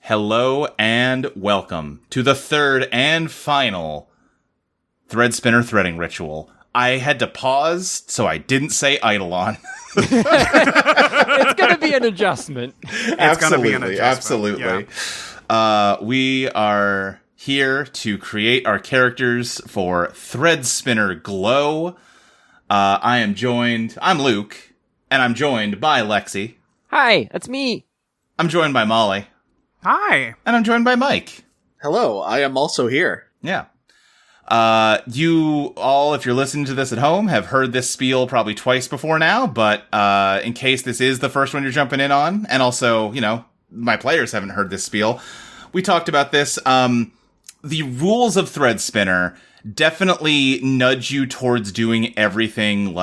Hello and welcome to the third and final Threadspinner threading ritual. I had to pause so I didn't say Eidolon. It's going to be an adjustment. Absolutely. Yeah. We are here to create our characters for Threadspinner GLOW. I'm Luke, and I'm joined by Lexi. Hi, that's me. I'm joined by Molly. Hi. And I'm joined by Mike. Hello, I am also here. Yeah. You all, if you're listening to this at home, have heard this spiel probably twice before now, but in case this is the first one you're jumping in on, and also, my players haven't heard this spiel, we talked about this. The rules of Threadspinner definitely nudge you towards doing everything,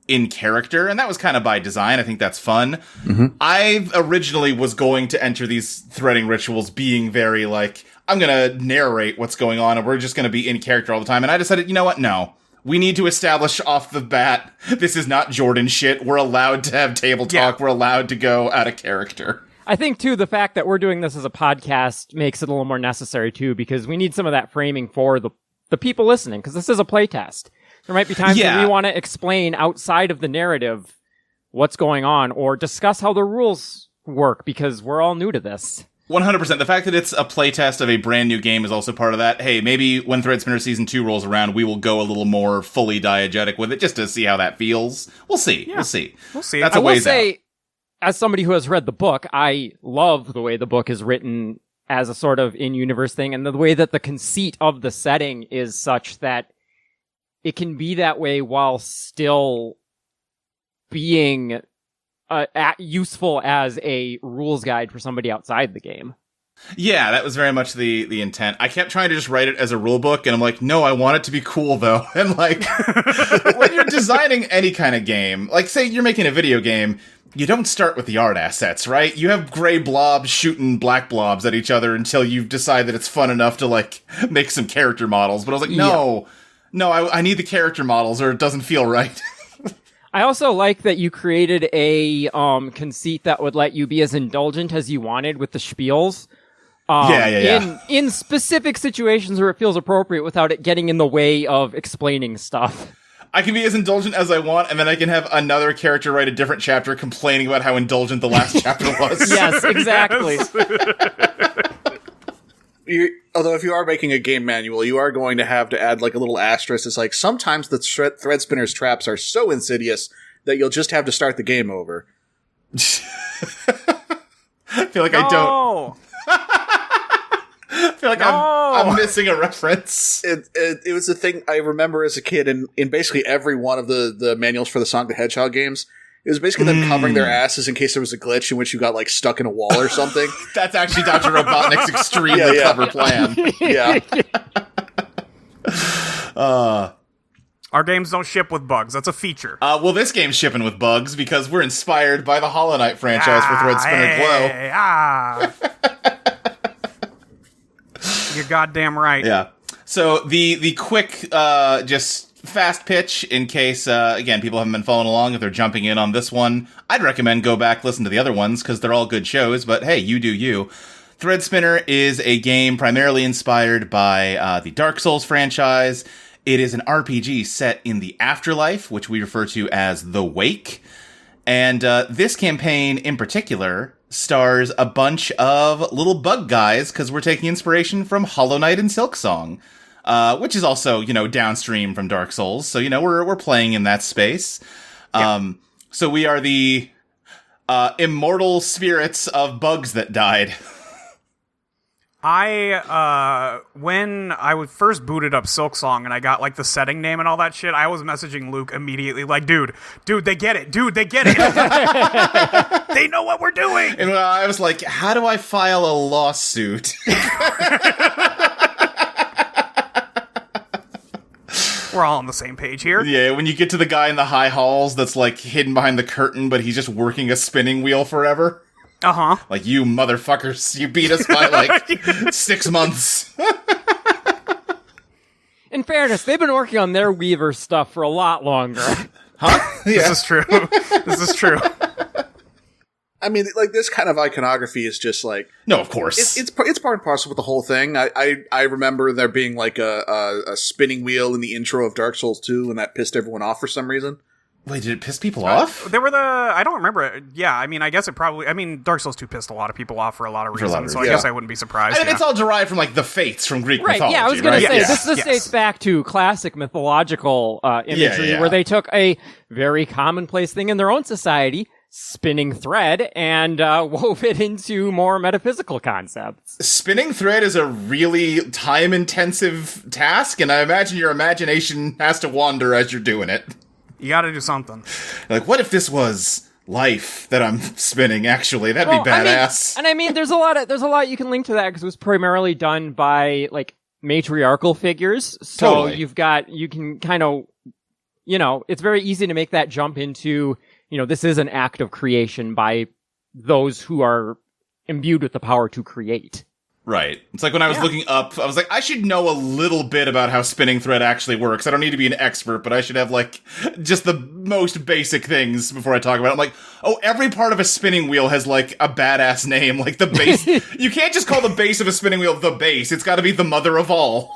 in character, and that was kind of by design. I think that's fun. Mm-hmm. I originally was going to enter these threading rituals being very, I'm going to narrate what's going on, and we're just going to be in character all the time. And I decided, you know what? No. We need to establish off the bat, this is not Jordan shit. We're allowed to have table talk. Yeah. We're allowed to go out of character. I think, too, the fact that we're doing this as a podcast makes it a little more necessary, too, because we need some of that framing for the people listening, because this is a playtest. There might be times when we want to explain outside of the narrative what's going on, or discuss how the rules work, because we're all new to this. 100%. The fact that it's a playtest of a brand new game is also part of that. Hey, maybe when Threadspinner Season 2 rolls around, we will go a little more fully diegetic with it, just to see how that feels. We'll see. Yeah. We'll see. That's a ways out. I will say, as somebody who has read the book, I love the way the book is written as a sort of in-universe thing, and the way that the conceit of the setting is such that it can be that way while still being useful as a rules guide for somebody outside the game. Yeah, that was very much the intent. I kept trying to just write it as a rule book, and I'm like, no, I want it to be cool, though. And, when you're designing any kind of game, say you're making a video game, you don't start with the art assets, right? You have gray blobs shooting black blobs at each other until you decide that it's fun enough to, make some character models. But I was like, no, I need the character models, or it doesn't feel right. I also like that you created a conceit that would let you be as indulgent as you wanted with the spiels. In specific situations where it feels appropriate without it getting in the way of explaining stuff. I can be as indulgent as I want, and then I can have another character write a different chapter complaining about how indulgent the last chapter was. Yes, exactly. Although if you are making a game manual, you are going to have to add a little asterisk. It's sometimes the Threadspinner's traps are so insidious that you'll just have to start the game over. I feel like I don't. I feel like I'm missing a reference. It was a thing I remember as a kid in basically every one of the manuals for the Sonic the Hedgehog games. It was basically them covering their asses in case there was a glitch in which you got stuck in a wall or something. That's actually Dr. Robotnik's extremely clever plan. Yeah. Our games don't ship with bugs. That's a feature. Well, this game's shipping with bugs because we're inspired by the Hollow Knight franchise for Threadspinner GLOW. You're goddamn right. Yeah. So the quick, just fast pitch in case, again, people haven't been following along. If they're jumping in on this one, I'd recommend go back, listen to the other ones, because they're all good shows, but hey, you do you. Threadspinner is a game primarily inspired by the Dark Souls franchise. It is an RPG set in the afterlife, which we refer to as the Wake. And this campaign in particular stars a bunch of little bug guys, because we're taking inspiration from Hollow Knight and Silksong. Which is also, downstream from Dark Souls. So, we're playing in that space. Yeah. So we are the immortal spirits of bugs that died. When I first booted up Silksong and I got the setting name and all that shit, I was messaging Luke immediately dude, they get it. Dude, they get it. They know what we're doing. And I was like, how do I file a lawsuit? We're all on the same page here. Yeah, when you get to the guy in the high halls that's hidden behind the curtain, but he's just working a spinning wheel forever. Uh-huh. You motherfuckers, you beat us by 6 months. In fairness, they've been working on their Weaver stuff for a lot longer. Huh? Yeah. This is true. I mean, like, this kind of iconography is just like... No, of course. It's part and parcel with the whole thing. I remember there being, like, a spinning wheel in the intro of Dark Souls 2, and that pissed everyone off for some reason. Wait, did it piss people off? There were I don't remember it. Yeah, I mean, I guess it probably... I mean, Dark Souls 2 pissed a lot of people off for a lot of reasons, so I guess I wouldn't be surprised. I mean, it's all derived from, like, the fates from Greek mythology, yeah, I was going right? to say, this dates back to classic mythological imagery where they took a very commonplace thing in their own society, spinning thread, and wove it into more metaphysical concepts. Spinning thread is a really time-intensive task, and I imagine your imagination has to wander as you're doing it. You gotta do something. Like, what if this was life that I'm spinning, actually? That'd be badass. I mean, there's a lot you can link to that, because it was primarily done by, like, matriarchal figures. So Totally. you can kind of, it's very easy to make that jump into, this is an act of creation by those who are imbued with the power to create. Right. It's like when I was looking up, I was like, I should know a little bit about how spinning thread actually works. I don't need to be an expert, but I should have, like, just the most basic things before I talk about it. I'm like, oh, every part of a spinning wheel has, like, a badass name, like the base. You can't just call the base of a spinning wheel the base. It's got to be the mother of all.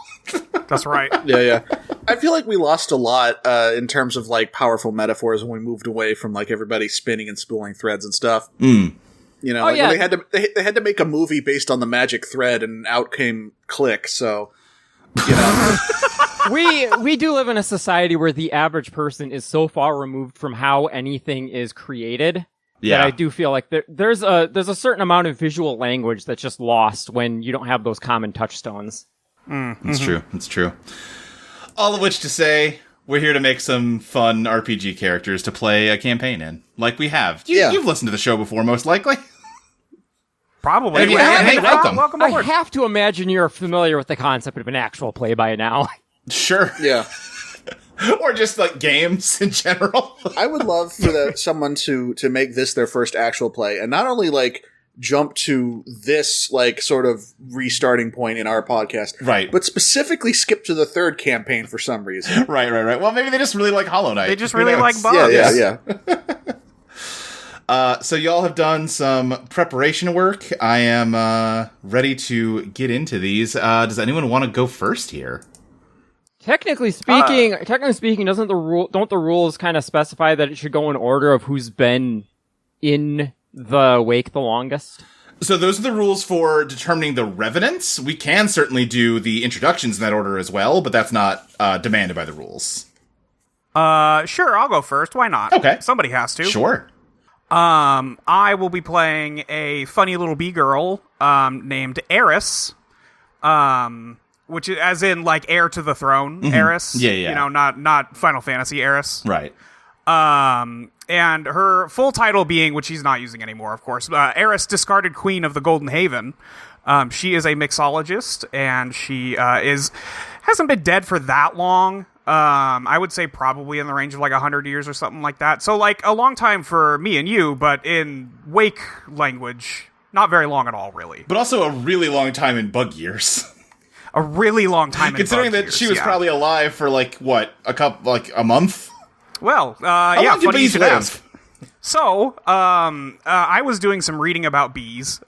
That's right. Yeah. I feel like we lost a lot in terms of, like, powerful metaphors when we moved away from, like, everybody spinning and spooling threads and stuff. When they had to make a movie based on the magic thread, and out came Click. So, we do live in a society where the average person is so far removed from how anything is created that I do feel like there's a certain amount of visual language that's just lost when you don't have those common touchstones. It's true. It's true. All of which to say, we're here to make some fun RPG characters to play a campaign in, like we have. You've listened to the show before, most likely. Probably. Hey, welcome. Welcome I aboard. have to imagine you're familiar with the concept of an actual play by now. Sure. Yeah. Or just, like, games in general. I would love for someone to make this their first actual play, and not only, like, jump to this, like, sort of restarting point in our podcast, right? But specifically skip to the third campaign for some reason. Right. Well, maybe they just really like Hollow Knight. They just really like bugs. Yeah. So y'all have done some preparation work. I am ready to get into these. Does anyone want to go first here? Technically speaking, don't the rules kind of specify that it should go in order of who's been in the wake the longest? So those are the rules for determining the revenants. We can certainly do the introductions in that order as well, but that's not demanded by the rules. Sure, I'll go first. Why not? Okay. Somebody has to. Sure. I will be playing a funny little bee girl, named Heiress, which is as in, like, heir to the throne, Heiress. Yeah. Not Final Fantasy Heiress. Right. And her full title being, which she's not using anymore, of course, Heiress, discarded queen of the Golden Haven. She is a mixologist, and she hasn't been dead for that long. I would say probably in the range of like 100 years or something like that. So, like, a long time for me and you, but in wake language, not very long at all, really. But also a really long time in bug years. A really long time in considering bug that years, she was probably alive for, like, what, a month? Well, How long do funny you bees should live? ask. So, I was doing some reading about bees,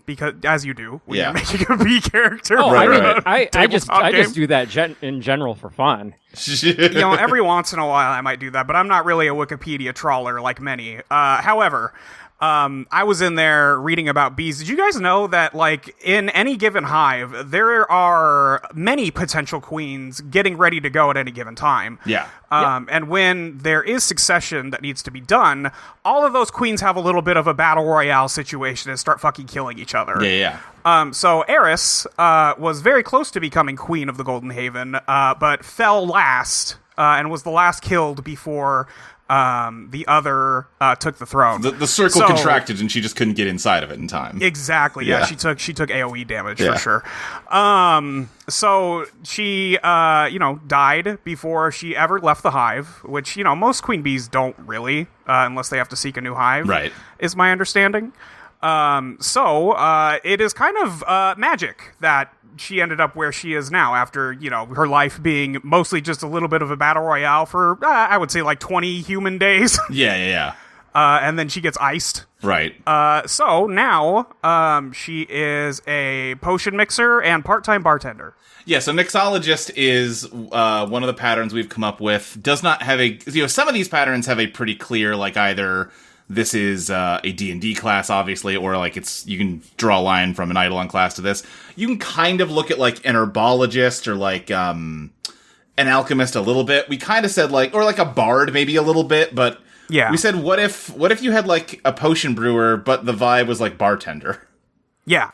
because, as you do when you're making a bee character. Oh, Right. I just do that in general for fun. Every once in a while I might do that, but I'm not really a Wikipedia trawler like many. However, I was in there reading about bees. Did you guys know that, like, in any given hive, there are many potential queens getting ready to go at any given time? Yeah. And when there is succession that needs to be done, all of those queens have a little bit of a battle royale situation and start fucking killing each other. Yeah. So Heiress was very close to becoming queen of the Golden Haven, but fell last and was the last killed before the other took the throne. The circle contracted and she just couldn't get inside of it in time. Exactly. Yeah. She took AoE damage for sure. So she died before she ever left the hive, which most queen bees don't really, unless they have to seek a new hive. Right. Is my understanding. So it is kind of magic that she ended up where she is now after, her life being mostly just a little bit of a battle royale for, I would say, like 20 human days. Yeah. and then she gets iced. Right. So now she is a potion mixer and part-time bartender. Yeah, so mixologist is one of the patterns we've come up with. Does not have a... some of these patterns have a pretty clear, like, either this is a D&D class, obviously, or, like, you can draw a line from an Eidolon class to this. You can kind of look at, like, an herbologist or, like, an alchemist a little bit. We kind of said, like... Or, like, a bard maybe a little bit, but... Yeah. We said, what if you had, like, a potion brewer, but the vibe was, like, bartender? Yeah.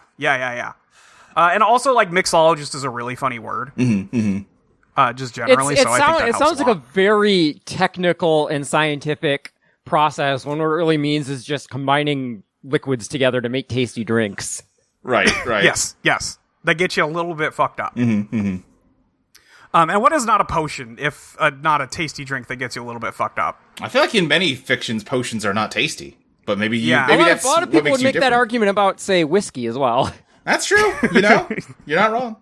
And also, like, mixologist is a really funny word. Just generally, I think that helps it sounds like a very technical and scientific process when what it really means is just combining liquids together to make tasty drinks. Right. Yes. That gets you a little bit fucked up. And what is not a potion if not a tasty drink that gets you a little bit fucked up? I feel like in many fictions, potions are not tasty. But maybe a lot of people would make that argument about, say, whiskey as well. That's true. You're not wrong.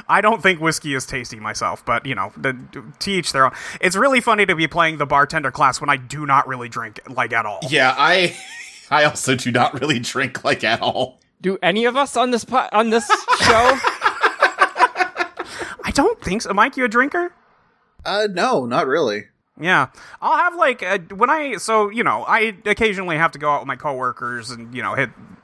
I don't think whiskey is tasty myself, but, to each their own. It's really funny to be playing the bartender class when I do not really drink, like, at all. Yeah, I also do not really drink, like, at all. Do any of us on this show? I don't think so. Mike, you a drinker? No, not really. Yeah. I'll have, like, I occasionally have to go out with my coworkers and,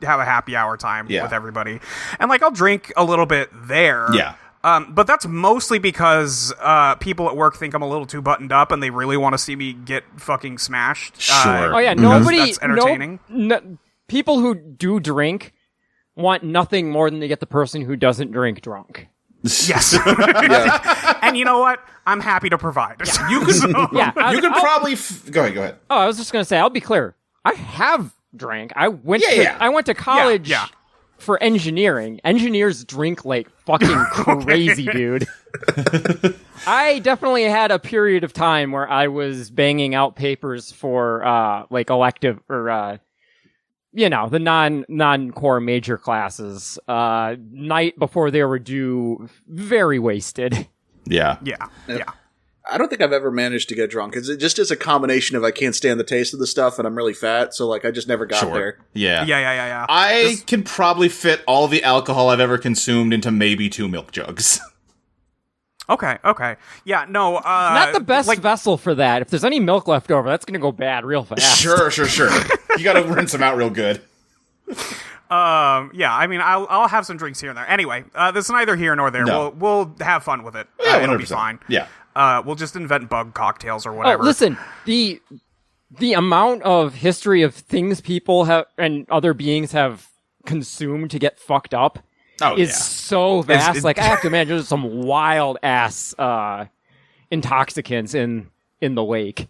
have a happy hour time with everybody. And, like, I'll drink a little bit there. Yeah. But that's mostly because people at work think I'm a little too buttoned up and they really want to see me get fucking smashed. Sure. Oh, yeah. That's entertaining. People who do drink want nothing more than to get the person who doesn't drink drunk. Yes. And you know what? I'm happy to provide. Yeah. You could probably... Go ahead. Oh, I was just going to say, I'll be clear. I have drank. I went to college for engineering. Engineers drink like fucking crazy, dude. I definitely had a period of time where I was banging out papers for like elective or the non-core major classes night before they were due, very wasted. Yeah. I don't think I've ever managed to get drunk. It just is a combination of I can't stand the taste of the stuff and I'm really fat, so like I just never got there. Yeah. I can probably fit all the alcohol I've ever consumed into maybe 2 milk jugs. Okay. Yeah, no, not the best vessel for that. If there's any milk left over, that's gonna go bad real fast. Sure. You gotta rinse them out real good. Yeah, I mean, I'll have some drinks here and there. Anyway, this is neither here nor there. No. We'll have fun with it. Yeah, it'll 100%. be fine. Yeah. We'll just invent bug cocktails or whatever. Oh, listen, the amount of history of things people have and other beings have consumed to get fucked up is so vast. Like, I have to imagine there's some wild ass intoxicants in the lake.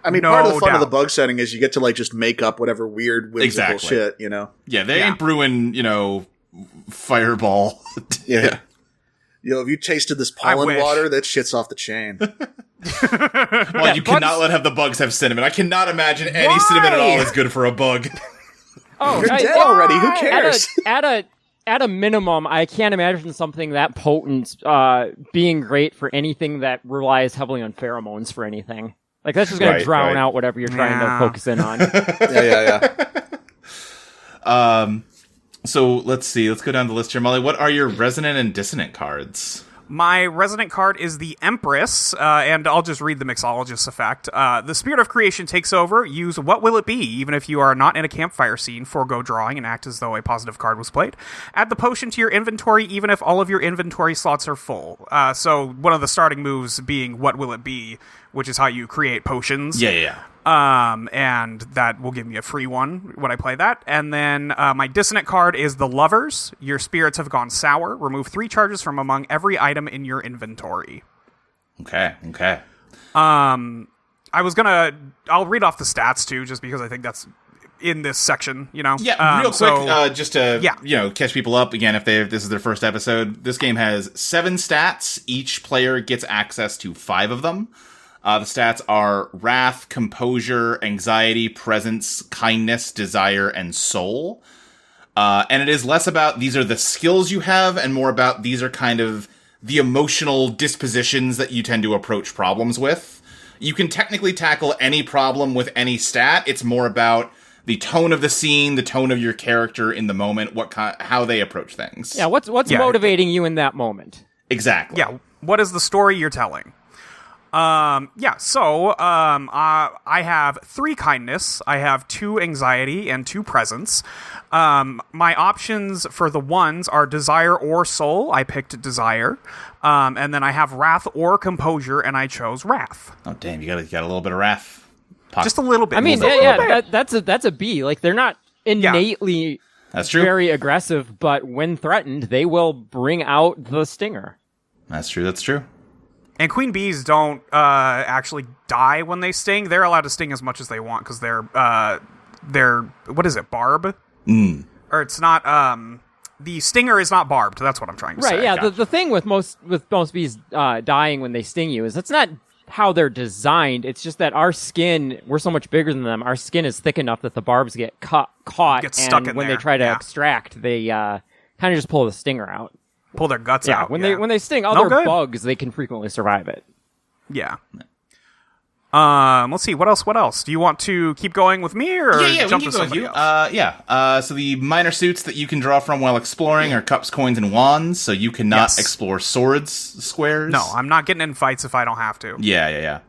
I mean, part of the fun of the bug setting is you get to like just make up whatever weird whimsical shit, Yeah, they ain't brewing, Fireball. Yeah. If you tasted this pollen water, that shit's off the chain. Well, you cannot have the bugs have cinnamon. I cannot imagine any cinnamon at all is good for a bug. Oh, you're dead already. Who cares? At a minimum, I can't imagine something that potent being great for anything that relies heavily on pheromones for anything. Like, that's just going to drown out whatever you're trying to focus in on. Yeah. So let's see. Let's go down the list here, Molly. What are your resonant and dissonant cards? My resonant card is the Empress, and I'll just read the mixologist's effect. The spirit of creation takes over. Use what will it be, even if you are not in a campfire scene. Forgo drawing and act as though a positive card was played. Add the potion to your inventory, even if all of your inventory slots are full. So one of the starting moves being what will it be, which is how you create potions. Yeah. And that will give me a free one when I play that. And then my dissonant card is the Lovers. Your spirits have gone sour. Remove 3 charges from among every item in your inventory. Okay. I'll read off the stats too, just because I think that's in this section, Yeah, real quick, just to catch people up again, if this is their first episode. This game has 7 stats. Each player gets access to 5 of them. The stats are wrath, composure, anxiety, presence, kindness, desire, and soul. And it is less about these are the skills you have and more about these are kind of the emotional dispositions that you tend to approach problems with. you can technically tackle any problem with any stat. It's more about the tone of the scene, the tone of your character in the moment, how they approach things. Yeah, what's motivating you in that moment? Exactly. Yeah, what is the story you're telling? I have 3 kindness, I have 2 anxiety, and 2 presence. My options for the ones are desire or soul. I picked desire. And then I have wrath or composure, and I chose wrath. Oh, damn, you got a little bit of wrath. Just a little bit. I mean, that's a B. Like, they're not innately That's true. very aggressive, but when threatened, they will bring out the stinger. That's true. And queen bees don't actually die when they sting. They're allowed to sting as much as they want because they're what is it, barb? Or it's not. The stinger is not barbed. That's what I'm trying to say. Right. Yeah. The thing with most bees dying when they sting you is it's not how they're designed. It's just that our skin, we're so much bigger than them. Our skin is thick enough that the barbs get caught, get stuck in when there. they try to extract, they kind of just pull the stinger out. Pull their guts out. When they sting other bugs, they can frequently survive it. Yeah. Let's see. What else? Do you want to keep going with me, or jump to somebody else? So the minor suits that you can draw from while exploring are cups, coins, and wands. So you cannot explore swords, squares. No, I'm not getting in fights if I don't have to. Yeah.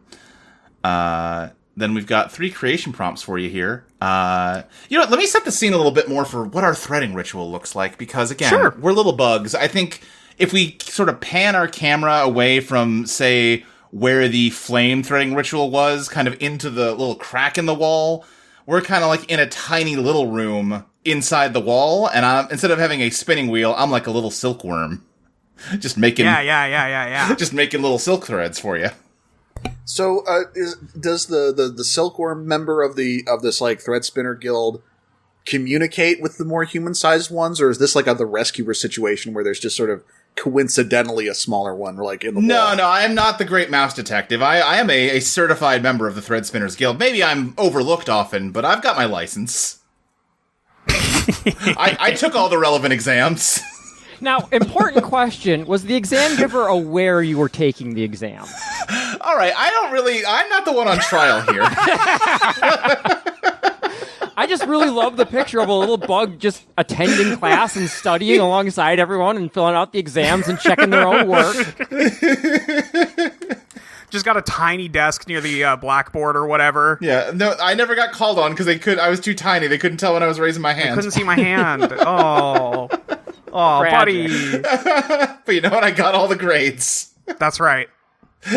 Then we've got 3 creation prompts for you here. You know what? Let me set the scene a little bit more for what our threading ritual looks like, because again, we're little bugs. I think if we sort of pan our camera away from, say, where the flame threading ritual was, kind of into the little crack in the wall, we're kind of like in a tiny little room inside the wall, and instead of having a spinning wheel, I'm like a little silkworm. Just making just making little silk threads for you. So, does the silkworm member of this like Threadspinner Guild communicate with the more human-sized ones, or is this like the rescuer situation where there's just sort of coincidentally a smaller one, like in the wall? No, I am not the great mouse detective. I am a certified member of the Threadspinners Guild. Maybe I'm overlooked often, but I've got my license. I took all the relevant exams. Now, important question, was the exam giver aware you were taking the exam? All right, I'm not the one on trial here. I just really love the picture of a little bug just attending class and studying alongside everyone and filling out the exams and checking their own work. Just got a tiny desk near the blackboard or whatever. Yeah, no, I never got called on because I was too tiny. They couldn't tell when I was raising my hand. I couldn't see my hand. Oh, buddy. But you know what? I got all the grades. That's right.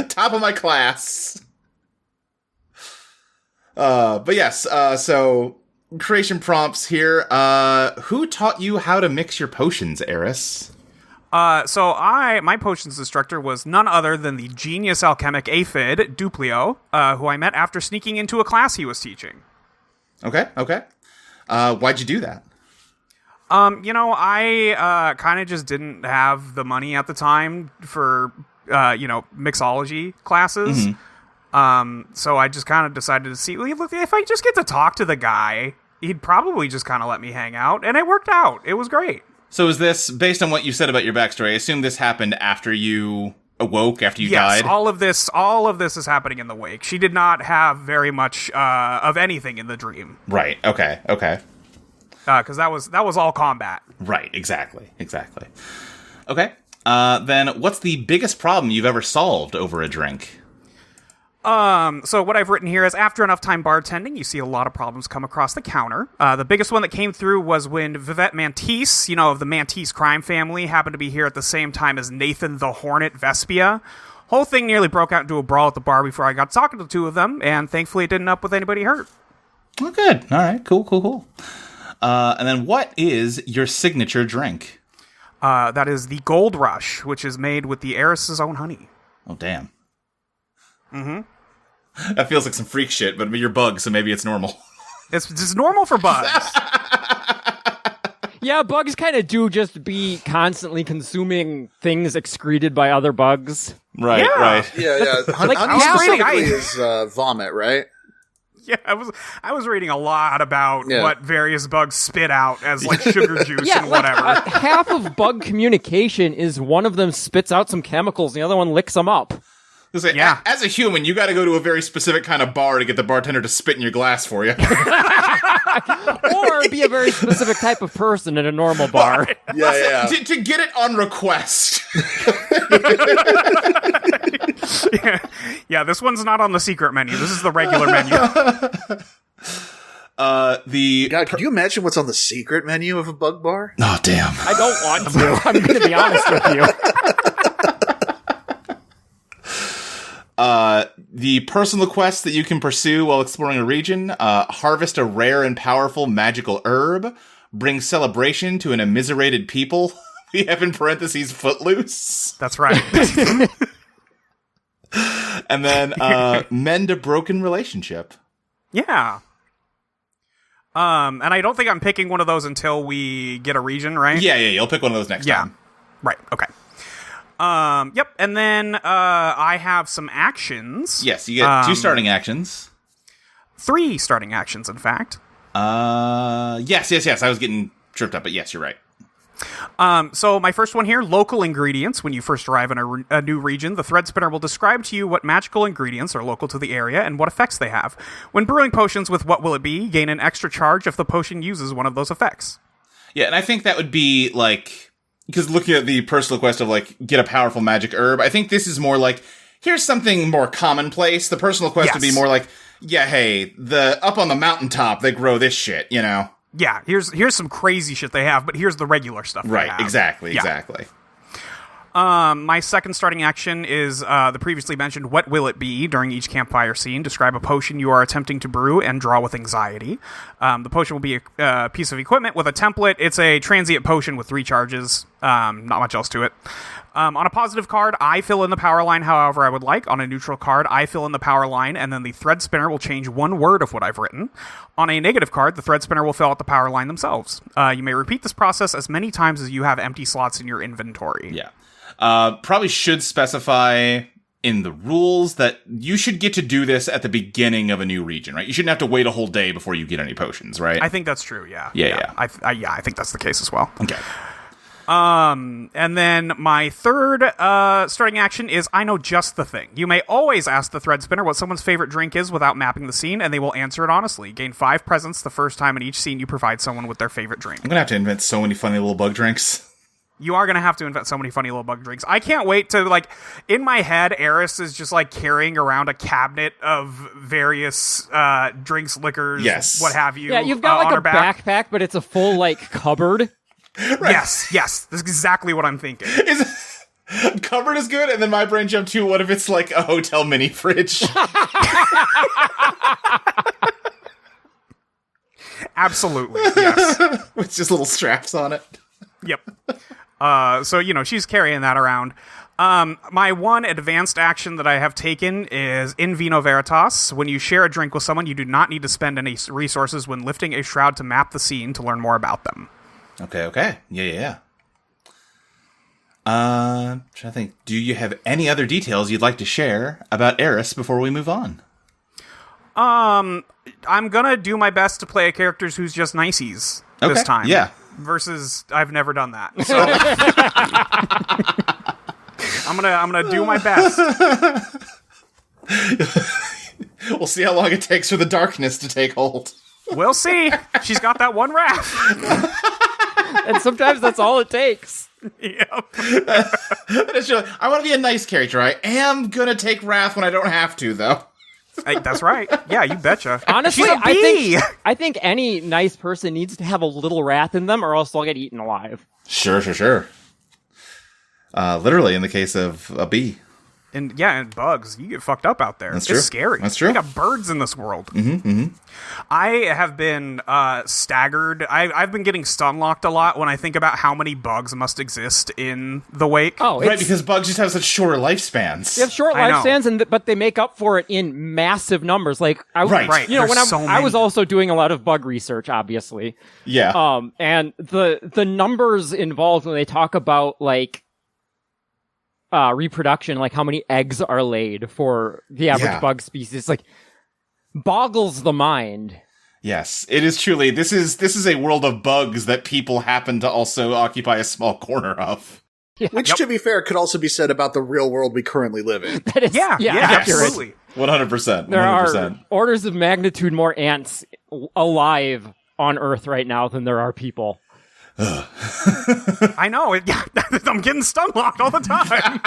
Top of my class. But yes, so creation prompts here. Who taught you how to mix your potions, Heiress? My potions instructor was none other than the genius alchemic aphid, Duplio, who I met after sneaking into a class he was teaching. Okay. Why'd you do that? I kind of just didn't have the money at the time for, mixology classes. Mm-hmm. So I just kind of decided to see, look, if I just get to talk to the guy, he'd probably just kind of let me hang out, and it worked out. It was great. So is this, based on what you said about your backstory, I assume this happened after you awoke, after you died? Yes, all of this is happening in the wake. She did not have very much of anything in the dream. Right, okay. Because that was all combat. Right, exactly. Okay, then what's the biggest problem you've ever solved over a drink? So what I've written here is, after enough time bartending, you see a lot of problems come across the counter. The biggest one that came through was when Vivette Mantis, of the Mantis crime family, happened to be here at the same time as Nathan the Hornet Vespia. Whole thing nearly broke out into a brawl at the bar before I got talking to the two of them, and thankfully it didn't end up with anybody hurt. Oh, good. All right, cool. And then what is your signature drink? That is the Gold Rush, which is made with the Heiress's own honey. Oh, damn. Mm-hmm. That feels like some freak shit, but you're bugs, so maybe it's normal. It's normal for bugs. Yeah, bugs kind of do just be constantly consuming things excreted by other bugs. Right. Yeah. Like, honey specifically is vomit, right? Yeah, I was reading a lot about what various bugs spit out as like sugar juice and whatever. Half of bug communication is one of them spits out some chemicals, and the other one licks them up. As a human, you got to go to a very specific kind of bar to get the bartender to spit in your glass for you. Or be a very specific type of person in a normal bar. Yeah. To get it on request. Yeah, this one's not on the secret menu. This is the regular menu. God, could you imagine what's on the secret menu of a bug bar? Oh, damn. I don't want to. I'm going to be honest with you. The personal quests that you can pursue while exploring a region, harvest a rare and powerful magical herb, bring celebration to an immiserated people. We have in parentheses footloose. That's right. And then mend a broken relationship. Yeah. And I don't think I'm picking one of those until we get a region, right? Yeah, you'll pick one of those next time. Right, okay. Yep, and then I have some actions. Yes, you get 2 starting actions. 3 starting actions, in fact. Yes. I was getting tripped up, but yes, you're right. So my first one here, local ingredients. When you first arrive in a new region, the Threadspinner will describe to you what magical ingredients are local to the area and what effects they have. When brewing potions with what will it be, gain an extra charge if the potion uses one of those effects. Yeah, and I think that would be like, because looking at the personal quest of like, get a powerful magic herb, I think this is more like, here's something more commonplace. The personal quest would be more like, yeah, hey, up on the mountaintop, they grow this shit, you know? Yeah, here's some crazy shit they have, but here's the regular stuff they have. Exactly. My second starting action is the previously mentioned what will it be during each campfire scene. Describe a potion you are attempting to brew and draw with anxiety. The potion will be a piece of equipment with a template. It's a transient potion with 3 charges. Not much else to it. On a positive card, I fill in the power line however I would like. On a neutral card, I fill in the power line, and then the Threadspinner will change 1 word of what I've written. On a negative card, the Threadspinner will fill out the power line themselves. You may repeat this process as many times as you have empty slots in your inventory. Yeah. Probably should specify in the rules that you should get to do this at the beginning of a new region, right? You shouldn't have to wait a whole day before you get any potions, right? I think that's true, yeah. Yeah. I think that's the case as well. Okay. And then my third starting action is I know just the thing. You may always ask the Threadspinner what someone's favorite drink is without mapping the scene, and they will answer it honestly. Gain 5 presents the first time in each scene you provide someone with their favorite drink. I'm gonna have to invent so many funny little bug drinks. You are going to have to invent so many funny little bug drinks. I can't wait to, like, in my head, Heiress is just, like, carrying around a cabinet of various drinks, liquors, what have you. Yeah, you've got, like, a backpack, but it's a full, like, cupboard. Right. Yes. This is exactly what I'm thinking. Cupboard is good, and then my brain jumped to, what if it's, like, a hotel mini fridge? Absolutely, yes. With just little straps on it. Yep. So, she's carrying that around. My one advanced action that I have taken is In Vino Veritas. When you share a drink with someone, you do not need to spend any resources when lifting a shroud to map the scene to learn more about them. Okay. Yeah. Trying to think. Do you have any other details you'd like to share about Heiress before we move on? I'm gonna do my best to play a character who's just niceys this time. Yeah. Versus, I've never done that. So I'm gonna do my best. We'll see how long it takes for the darkness to take hold. We'll see. She's got that one wrath. And sometimes that's all it takes. Yep. I want to be a nice character. I am gonna take wrath when I don't have to, though. Hey, that's right. Yeah, you betcha. Honestly, I think any nice person needs to have a little wrath in them, or else they'll get eaten alive. Sure. Literally, in the case of a bee. And bugs. You get fucked up out there. That's true. It's scary. That's true. We got birds in this world. Mm-hmm. I have been staggered. I've been getting stun-locked a lot when I think about how many bugs must exist in the Wake. Oh, right, because bugs just have such shorter lifespans. They have short lifespans, but they make up for it in massive numbers. Like, right. You know, when I was also doing a lot of bug research, obviously. Yeah. And the numbers involved when they talk about, like, reproduction, like how many eggs are laid for the average bug species, like, boggles the mind. Yes, it is truly. This is a world of bugs that people happen to also occupy a small corner of. Which, to be fair, could also be said about the real world we currently live in. That is, Absolutely. 100%. There are orders of magnitude more ants alive on Earth right now than there are people. I know. I'm getting stun locked all the time.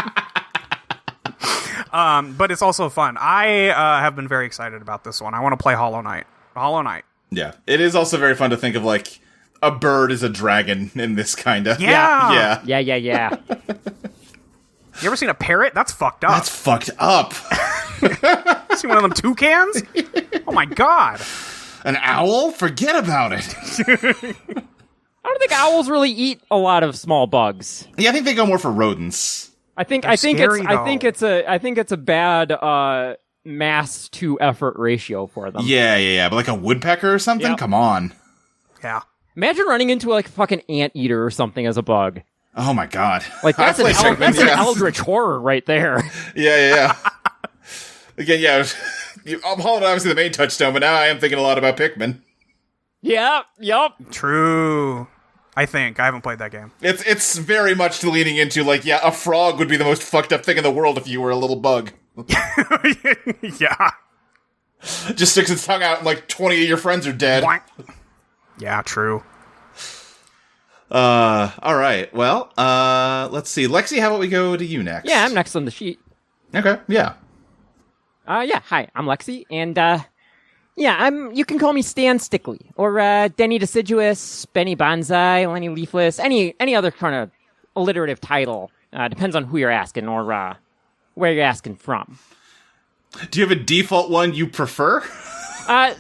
But it's also fun. I have been very excited about this one. I want to play Hollow Knight. Yeah. It is also very fun to think of, like, a bird is a dragon in this kind of. Yeah. Yeah. You ever seen a parrot? That's fucked up. That's fucked up. See one of them toucans? Oh my god. An owl? Forget about it. I don't think owls really eat a lot of small bugs. Yeah, I think they go more for rodents. I think it's a bad mass to effort ratio for them. Yeah. But like a woodpecker or something? Yep. Come on. Yeah. Imagine running into like a fucking anteater or something as a bug. Oh my god. Like that's an eldritch horror right there. Yeah. Again, yeah. Hollow Knight obviously the main touchstone, but now I am thinking a lot about Pikmin. Yep. True. I haven't played that game. It's very much leaning into, like, yeah, a frog would be the most fucked up thing in the world if you were a little bug. Yeah. Just sticks its tongue out and, like, 20 of your friends are dead. Yeah, true. Alright, well, let's see. Lexi, how about we go to you next? Yeah, I'm next on the sheet. Okay, yeah. Hi, I'm Lexi, and, you can call me Stan Stickley, or, Denny Deciduous, Benny Bonsai, Lenny Leafless, any other kind of alliterative title. Depends on who you're asking, or, where you're asking from. Do you have a default one you prefer?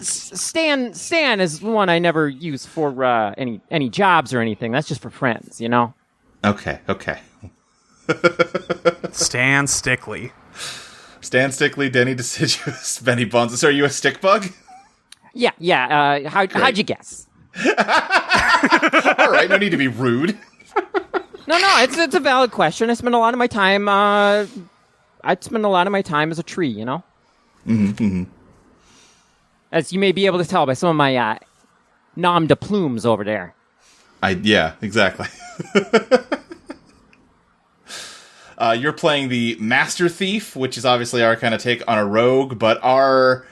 Stan is one I never use for, any jobs or anything. That's just for friends, you know? Okay. Stan Stickley, Denny Deciduous, Benny Bonsai. So are you a stick bug? Yeah. How'd you guess? All right, no need to be rude. No, it's a valid question. I spend a lot of my time, as a tree, you know? Mm-hmm. As you may be able to tell by some of my, nom de plumes over there. Yeah, exactly. You're playing the Master Thief, which is obviously our kind of take on a rogue, but our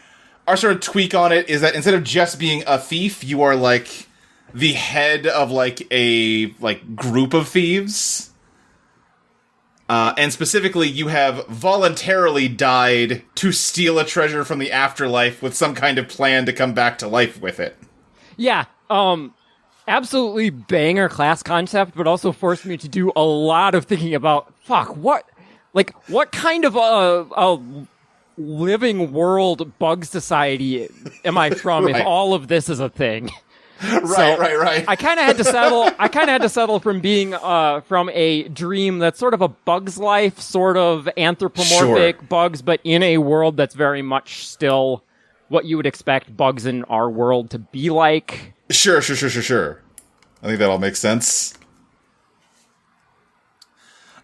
sort of tweak on it is that instead of just being a thief, you are like the head of like a group of thieves. And specifically, you have voluntarily died to steal a treasure from the afterlife with some kind of plan to come back to life with it. Yeah, absolutely banger class concept, but also forced me to do a lot of thinking about, what kind of a living world bug society am I from Right. if all of this is a thing? Right. I kind of had to settle from being from a dream that's sort of a Bug's Life, sort of anthropomorphic bugs, but in a world that's very much still what you would expect bugs in our world to be like. Sure. I think that all makes sense.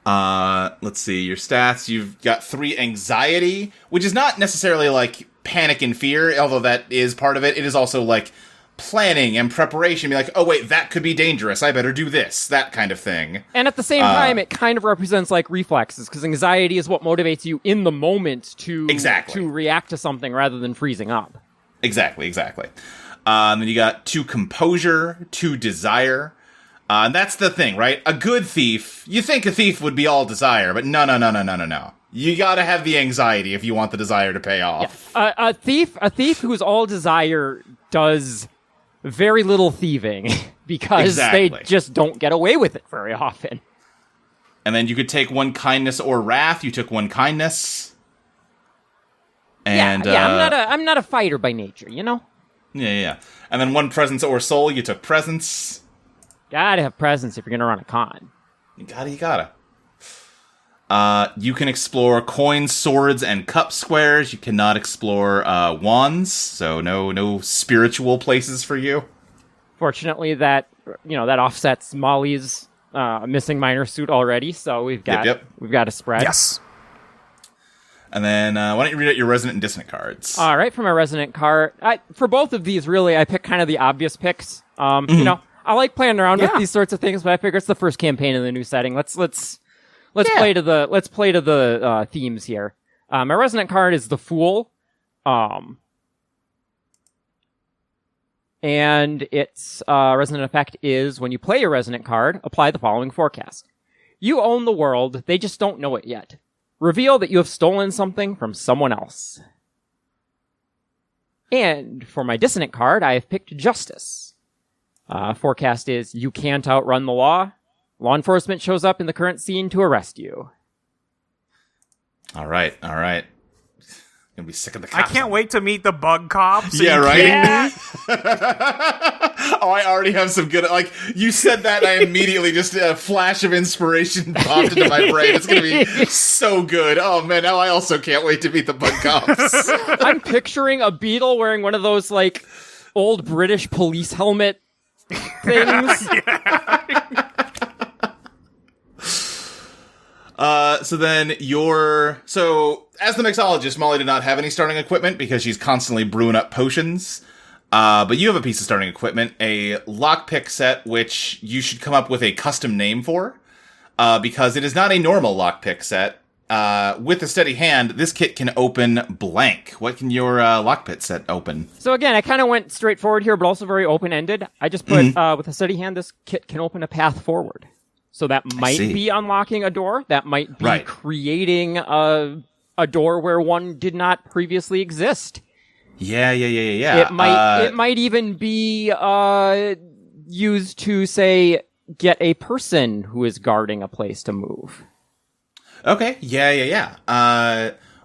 Let's see, your stats. You've got 3 anxiety, which is not necessarily like panic and fear, although that is part of it. It is also like planning and preparation. Be like, oh wait, that could be dangerous. I better do this. That kind of thing. And at the same time, it kind of represents like reflexes, because anxiety is what motivates you in the moment to react to something rather than freezing up. Exactly. Then you got 2 composure, 2 desire. And that's the thing, right? A good thief, you think a thief would be all desire, but no. You gotta have the anxiety if you want the desire to pay off. Yeah. A thief who's all desire does very little thieving because they just don't get away with it very often. And then you could take 1 kindness or wrath. You took 1 kindness. And I'm not a fighter by nature, you know? Yeah. And then 1 presence or soul. You took presence. Gotta have presence if you're gonna run a con. You gotta. You can explore coins, swords, and cup squares. You cannot explore wands, so no spiritual places for you. Fortunately, that offsets Molly's missing minor suit already, so we've got a spread. Yes. And then why don't you read out your resonant and dissonant cards? All right, for my resonant card, for both of these, really, I pick kind of the obvious picks. You know, I like playing around with these sorts of things, but I figure it's the first campaign in the new setting. Let's let's play to the themes here. My resonant card is the Fool. And its resonant effect is when you play your resonant card, apply the following forecast. You own the world, they just don't know it yet. Reveal that you have stolen something from someone else. And for my dissonant card, I have picked Justice. Forecast is you can't outrun the law. Law enforcement shows up in the current scene to arrest you. All right. Gonna be sick of the cops. I can't wait to meet the bug cops. Yeah, right? Yeah. Oh, I already have some good... Like, you said that, and I immediately just... A flash of inspiration popped into my brain. It's gonna be so good. Oh, man, now I also can't wait to meet the bug cops. I'm picturing a beetle wearing one of those, like, old British police helmet things. So as the mixologist, Molly did not have any starting equipment because she's constantly brewing up potions. But you have a piece of starting equipment, a lockpick set, which you should come up with a custom name for, because it is not a normal lockpick set. With a steady hand, this kit can open blank. What can your lockpick set open? So again, I kind of went straightforward here, but also very open-ended. I just put, with a steady hand, this kit can open a path forward. So that might be unlocking a door. That might be creating a door where one did not previously exist. Yeah. It might even be used to, say, get a person who is guarding a place to move. Okay. Yeah.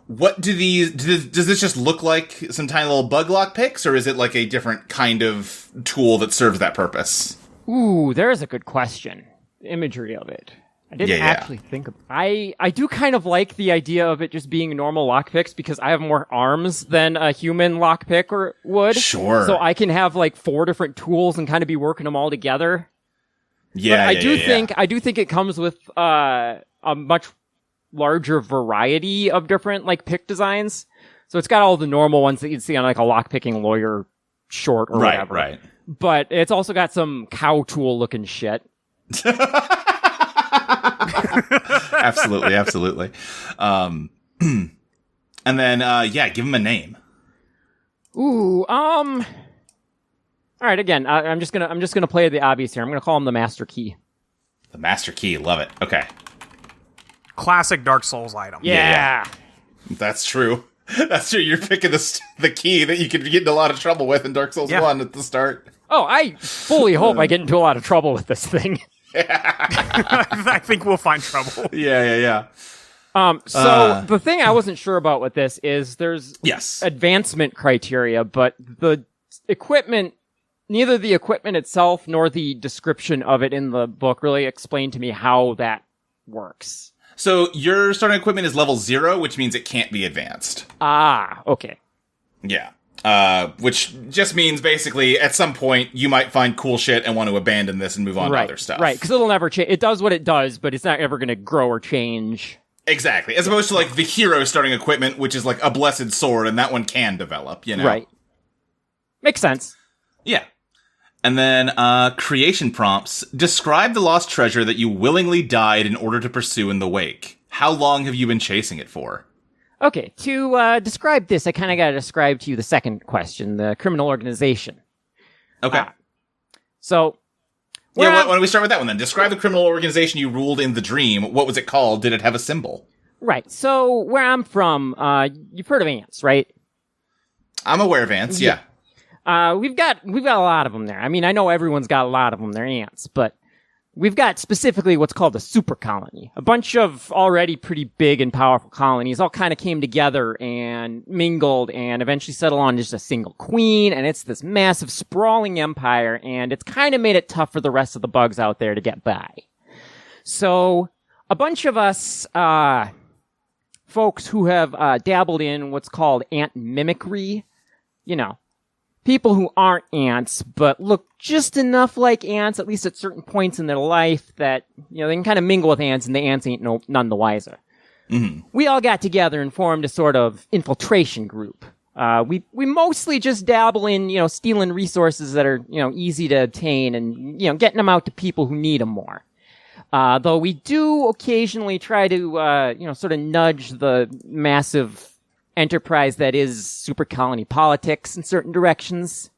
What do does this just look like some tiny little bug lock picks, or is it like a different kind of tool that serves that purpose? Ooh, there's a good question. Imagery of it. I didn't actually think of... I do kind of like the idea of it just being normal lockpicks because I have more arms than a human lockpick would. Sure. So I can have like 4 different tools and kind of be working them all together. Yeah, but I do think it comes with a much larger variety of different like pick designs. So it's got all the normal ones that you'd see on like a lockpicking lawyer short or whatever. Right. But it's also got some cow tool looking shit. Absolutely. And then, give him a name. Ooh, all right, again, I'm just gonna play the obvious here. I'm gonna call him the Master Key. The Master Key, love it. Okay. Classic Dark Souls item. Yeah. That's true. You're picking the key that you could get in a lot of trouble with in Dark Souls 1 at the start. Oh, I fully hope I get into a lot of trouble with this thing. I think we'll find trouble. Yeah. So the thing I wasn't sure about with this is there's advancement criteria, but the equipment, neither the equipment itself nor the description of it in the book really explained to me how that works. So your starting equipment is level 0, which means it can't be advanced. Ah, okay. Yeah. Which just means basically at some point you might find cool shit and want to abandon this and move on to other stuff. Right, because it'll never change. It does what it does, but it's not ever going to grow or change. Exactly. As opposed to like the hero starting equipment, which is like a blessed sword, and that one can develop, you know? Right. Makes sense. Yeah. And then, creation prompts. Describe the lost treasure that you willingly died in order to pursue in the wake. How long have you been chasing it for? Okay, to describe this, I kind of got to describe to you the second question, the criminal organization. Okay. So... why don't we start with that one then? Describe the criminal organization you ruled in the dream. What was it called? Did it have a symbol? Right, so where I'm from, you've heard of ants, right? I'm aware of ants, yeah. We've got a lot of them there. I mean, I know everyone's got a lot of them. They're ants, but we've got specifically what's called a super colony. A bunch of already pretty big and powerful colonies all kind of came together and mingled and eventually settled on just a single queen. And it's this massive sprawling empire. And it's kind of made it tough for the rest of the bugs out there to get by. So a bunch of us, folks who have, dabbled in what's called ant mimicry, you know, people who aren't ants, but look just enough like ants, at least at certain points in their life, that, you know, they can kind of mingle with ants and the ants ain't none the wiser. Mm-hmm. We all got together and formed a sort of infiltration group. We mostly just dabble in, you know, stealing resources that are, you know, easy to obtain and, you know, getting them out to people who need them more. Though we do occasionally try to, sort of nudge the massive enterprise that is super colony politics in certain directions.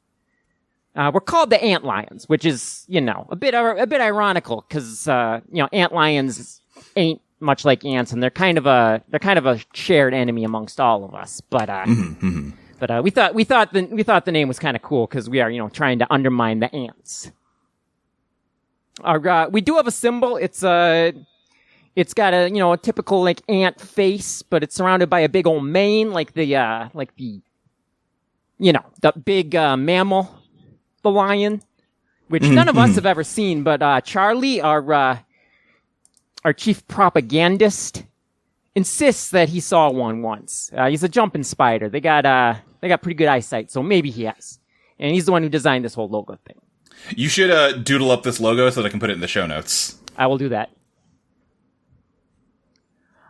We're called the ant lions, which is, a bit ironical because, ant lions ain't much like ants, and they're kind of a shared enemy amongst all of us. But, but we thought the name was kind of cool because we are, trying to undermine the ants. We do have a symbol. It's got a typical like ant face, but it's surrounded by a big old mane, like the big mammal, the lion, which none of us have ever seen. But Charlie, our chief propagandist, insists that he saw one once. He's a jumping spider. They got pretty good eyesight, so maybe he has. And he's the one who designed this whole logo thing. You should doodle up this logo so that I can put it in the show notes. I will do that.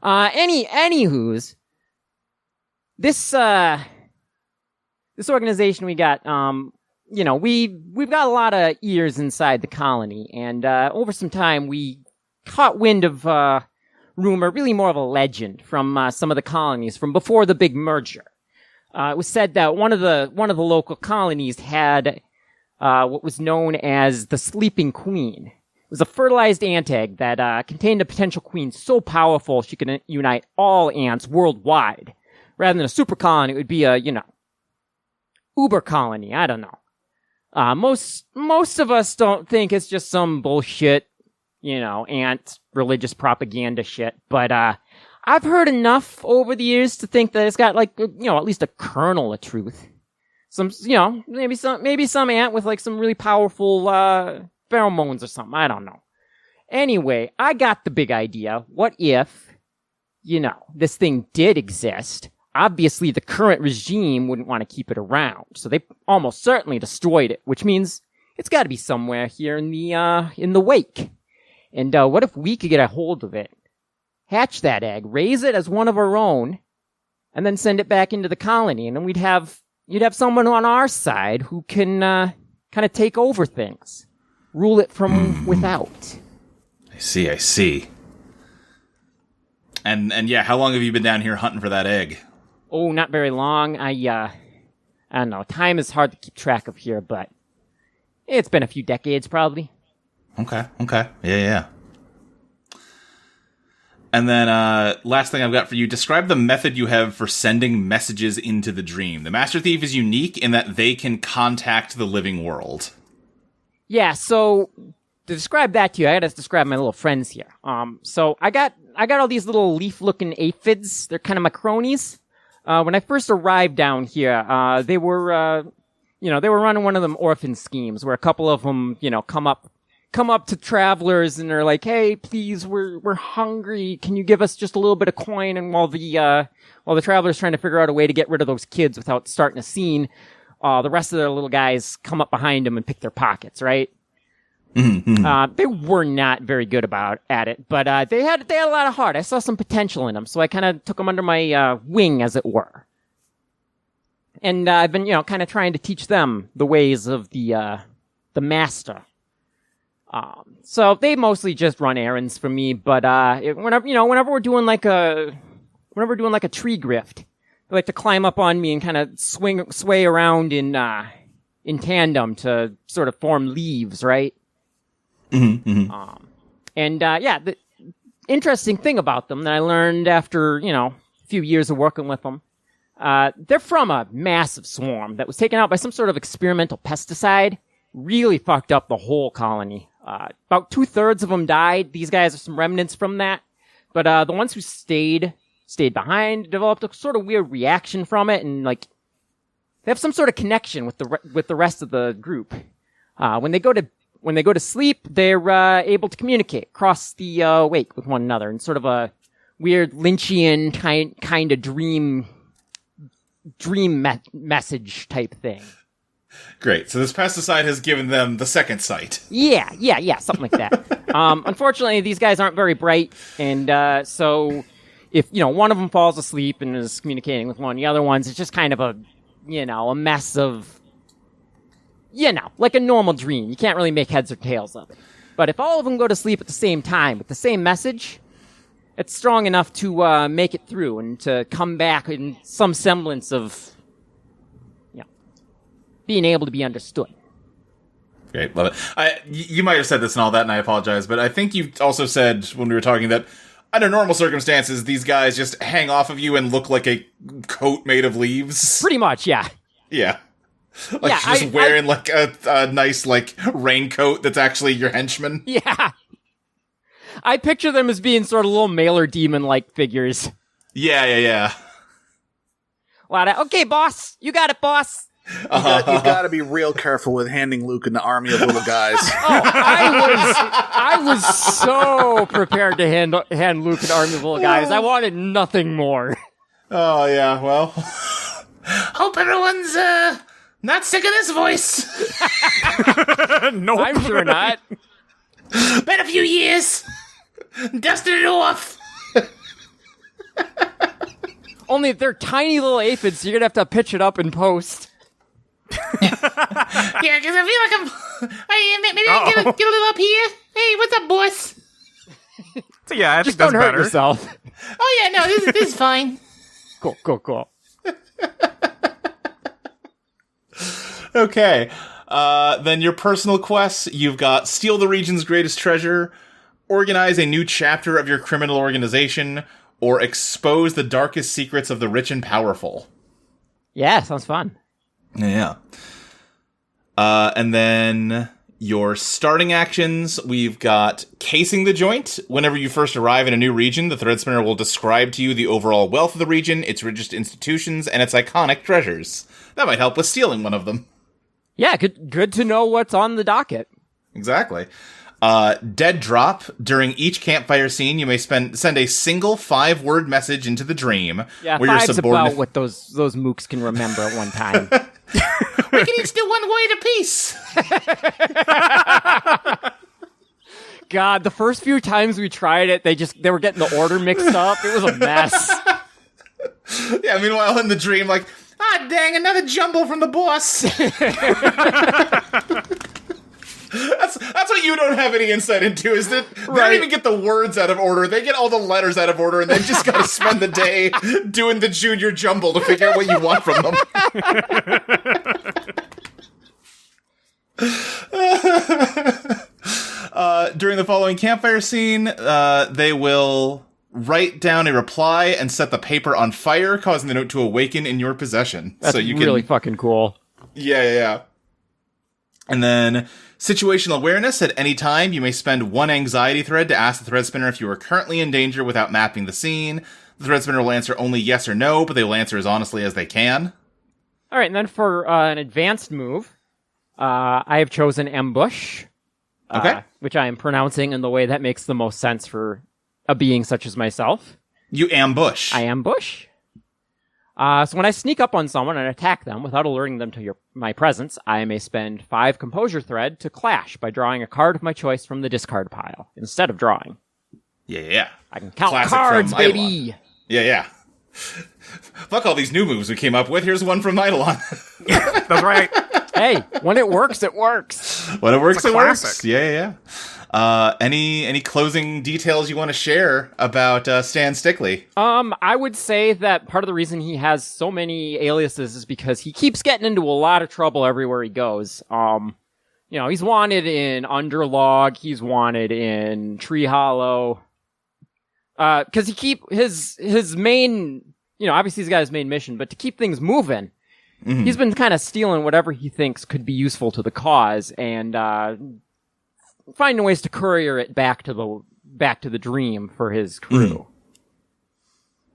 Anywho's, this organization we got, we've got a lot of ears inside the colony, and over some time we caught wind of rumor, really more of a legend from some of the colonies from before the big merger. It was said that one of the local colonies had what was known as the Sleeping Queen. It was a fertilized ant egg that contained a potential queen so powerful she could unite all ants worldwide. Rather than a super colony, it would be a, uber colony. I don't know. Most of us don't think it's just some bullshit, ant religious propaganda shit. But I've heard enough over the years to think that it's got at least a kernel of truth. Some, maybe some ant with like some really powerful pheromones or something. I don't know. Anyway, I got the big idea. What if, this thing did exist? Obviously, the current regime wouldn't want to keep it around, so they almost certainly destroyed it, which means it's got to be somewhere here in the wake. And what if we could get a hold of it, hatch that egg, raise it as one of our own, and then send it back into the colony, and then you'd have someone on our side who can kind of take over things. Rule it from without. I see. And yeah, how long have you been down here hunting for that egg? Oh, not very long. I don't know. Time is hard to keep track of here, but it's been a few decades, probably. Okay. Yeah. And then, last thing I've got for you, describe the method you have for sending messages into the dream. The Master Thief is unique in that they can contact the living world. Yeah, so to describe that to you, I gotta describe my little friends here. So I got all these little leaf-looking aphids. They're kind of my cronies. When I first arrived down here, they were running one of them orphan schemes where a couple of them, come up to travelers and they're like, "Hey, please, we're hungry. Can you give us just a little bit of coin?" And while the travelers trying to figure out a way to get rid of those kids without starting a scene, the rest of their little guys come up behind them and pick their pockets, right? They were not very good at it, but they had a lot of heart. I saw some potential in them, so I kind of took them under my wing, as it were. And I've been, kind of trying to teach them the ways of the master. So they mostly just run errands for me, but whenever we're doing like a tree grift, they like to climb up on me and kind of sway around in tandem to sort of form leaves, right? The interesting thing about them that I learned after, a few years of working with them, they're from a massive swarm that was taken out by some sort of experimental pesticide. Really fucked up the whole colony. About 2/3 of them died. These guys are some remnants from that. But the ones who stayed behind, developed a sort of weird reaction from it, and like they have some sort of connection with the rest of the group. When they go to sleep, they're able to communicate across the wake with one another in sort of a weird Lynchian kind of dream message type thing. Great. So this pesticide has given them the second sight. Yeah, something like that. Unfortunately, these guys aren't very bright, and so if one of them falls asleep and is communicating with one of the other ones, it's just kind of a mess of like a normal dream. You can't really make heads or tails of it. But if all of them go to sleep at the same time with the same message, it's strong enough to make it through and to come back in some semblance of, being able to be understood. Great, love it. You might have said this and all that, and I apologize, but I think you also said when we were talking that under normal circumstances, these guys just hang off of you and look like a coat made of leaves. Pretty much, yeah. Yeah. Like you're just wearing like a nice like raincoat that's actually your henchman. Yeah. I picture them as being sort of little mailer demon-like figures. Yeah. A lot of, okay, boss, you got it, boss. You gotta be real careful with handing Luke an army of little guys. Oh, I was so prepared to hand Luke an army of little guys. I wanted nothing more. Oh, yeah, well. Hope everyone's, not sick of this voice. Nope. I'm sure not. Been a few years. Dusted it off. Only they're tiny little aphids, so you're gonna have to pitch it up in post. Yeah, because I feel like maybe I can get a little up here. Hey, what's up, boss? So yeah, I think Just that's don't hurt better. yourself. Oh yeah, no, this is fine. Cool. Okay, then your personal quests, you've got steal the region's greatest treasure, organize a new chapter of your criminal organization, or expose the darkest secrets of the rich and powerful. Yeah, sounds fun. Yeah. And then your starting actions, we've got casing the joint. Whenever you first arrive in a new region, the Threadspinner will describe to you the overall wealth of the region, its richest institutions, and its iconic treasures. That might help with stealing one of them. Yeah, good to know what's on the docket. Exactly. Dead drop. During each campfire scene, you may send a single 5-word message into the dream. Yeah, where your 5's subordinate... about what those mooks can remember at one time. We can each do 1 word apiece. God, the first few times we tried it, they were getting the order mixed up. It was a mess. Yeah, meanwhile in the dream, like, dang, another jumble from the boss. That's what you don't have any insight into, is that they don't even get the words out of order. They get all the letters out of order, and they've just got to spend the day doing the junior jumble to figure out what you want from them. During the following campfire scene, they will write down a reply and set the paper on fire, causing the note to awaken in your possession. That's so you really fucking cool. Yeah. And then situational awareness. At any time, you may spend 1 anxiety thread to ask the Threadspinner if you are currently in danger without mapping the scene. The Threadspinner will answer only yes or no, but they will answer as honestly as they can. All right, and then for an advanced move, I have chosen ambush. Okay. Which I am pronouncing in the way that makes the most sense for a being such as myself. You ambush. I ambush. So when I sneak up on someone and attack them without alerting them to my presence, I may spend 5 composure thread to clash by drawing a card of my choice from the discard pile instead of drawing. Yeah. I can count Classic cards, from baby! Yeah. Fuck all these new moves we came up with. Here's one from Eidolon. That's right. Hey, when it works, it works. When it works, It's a it works. classic. Yeah. Any closing details you want to share about Stan Stickley? I would say that part of the reason he has so many aliases is because he keeps getting into a lot of trouble everywhere he goes. He's wanted in Underlog, he's wanted in Tree Hollow. Cause he keep his main, obviously he's got his main mission, but to keep things moving, he's been kind of stealing whatever he thinks could be useful to the cause and, finding ways to courier it back to the dream for his crew.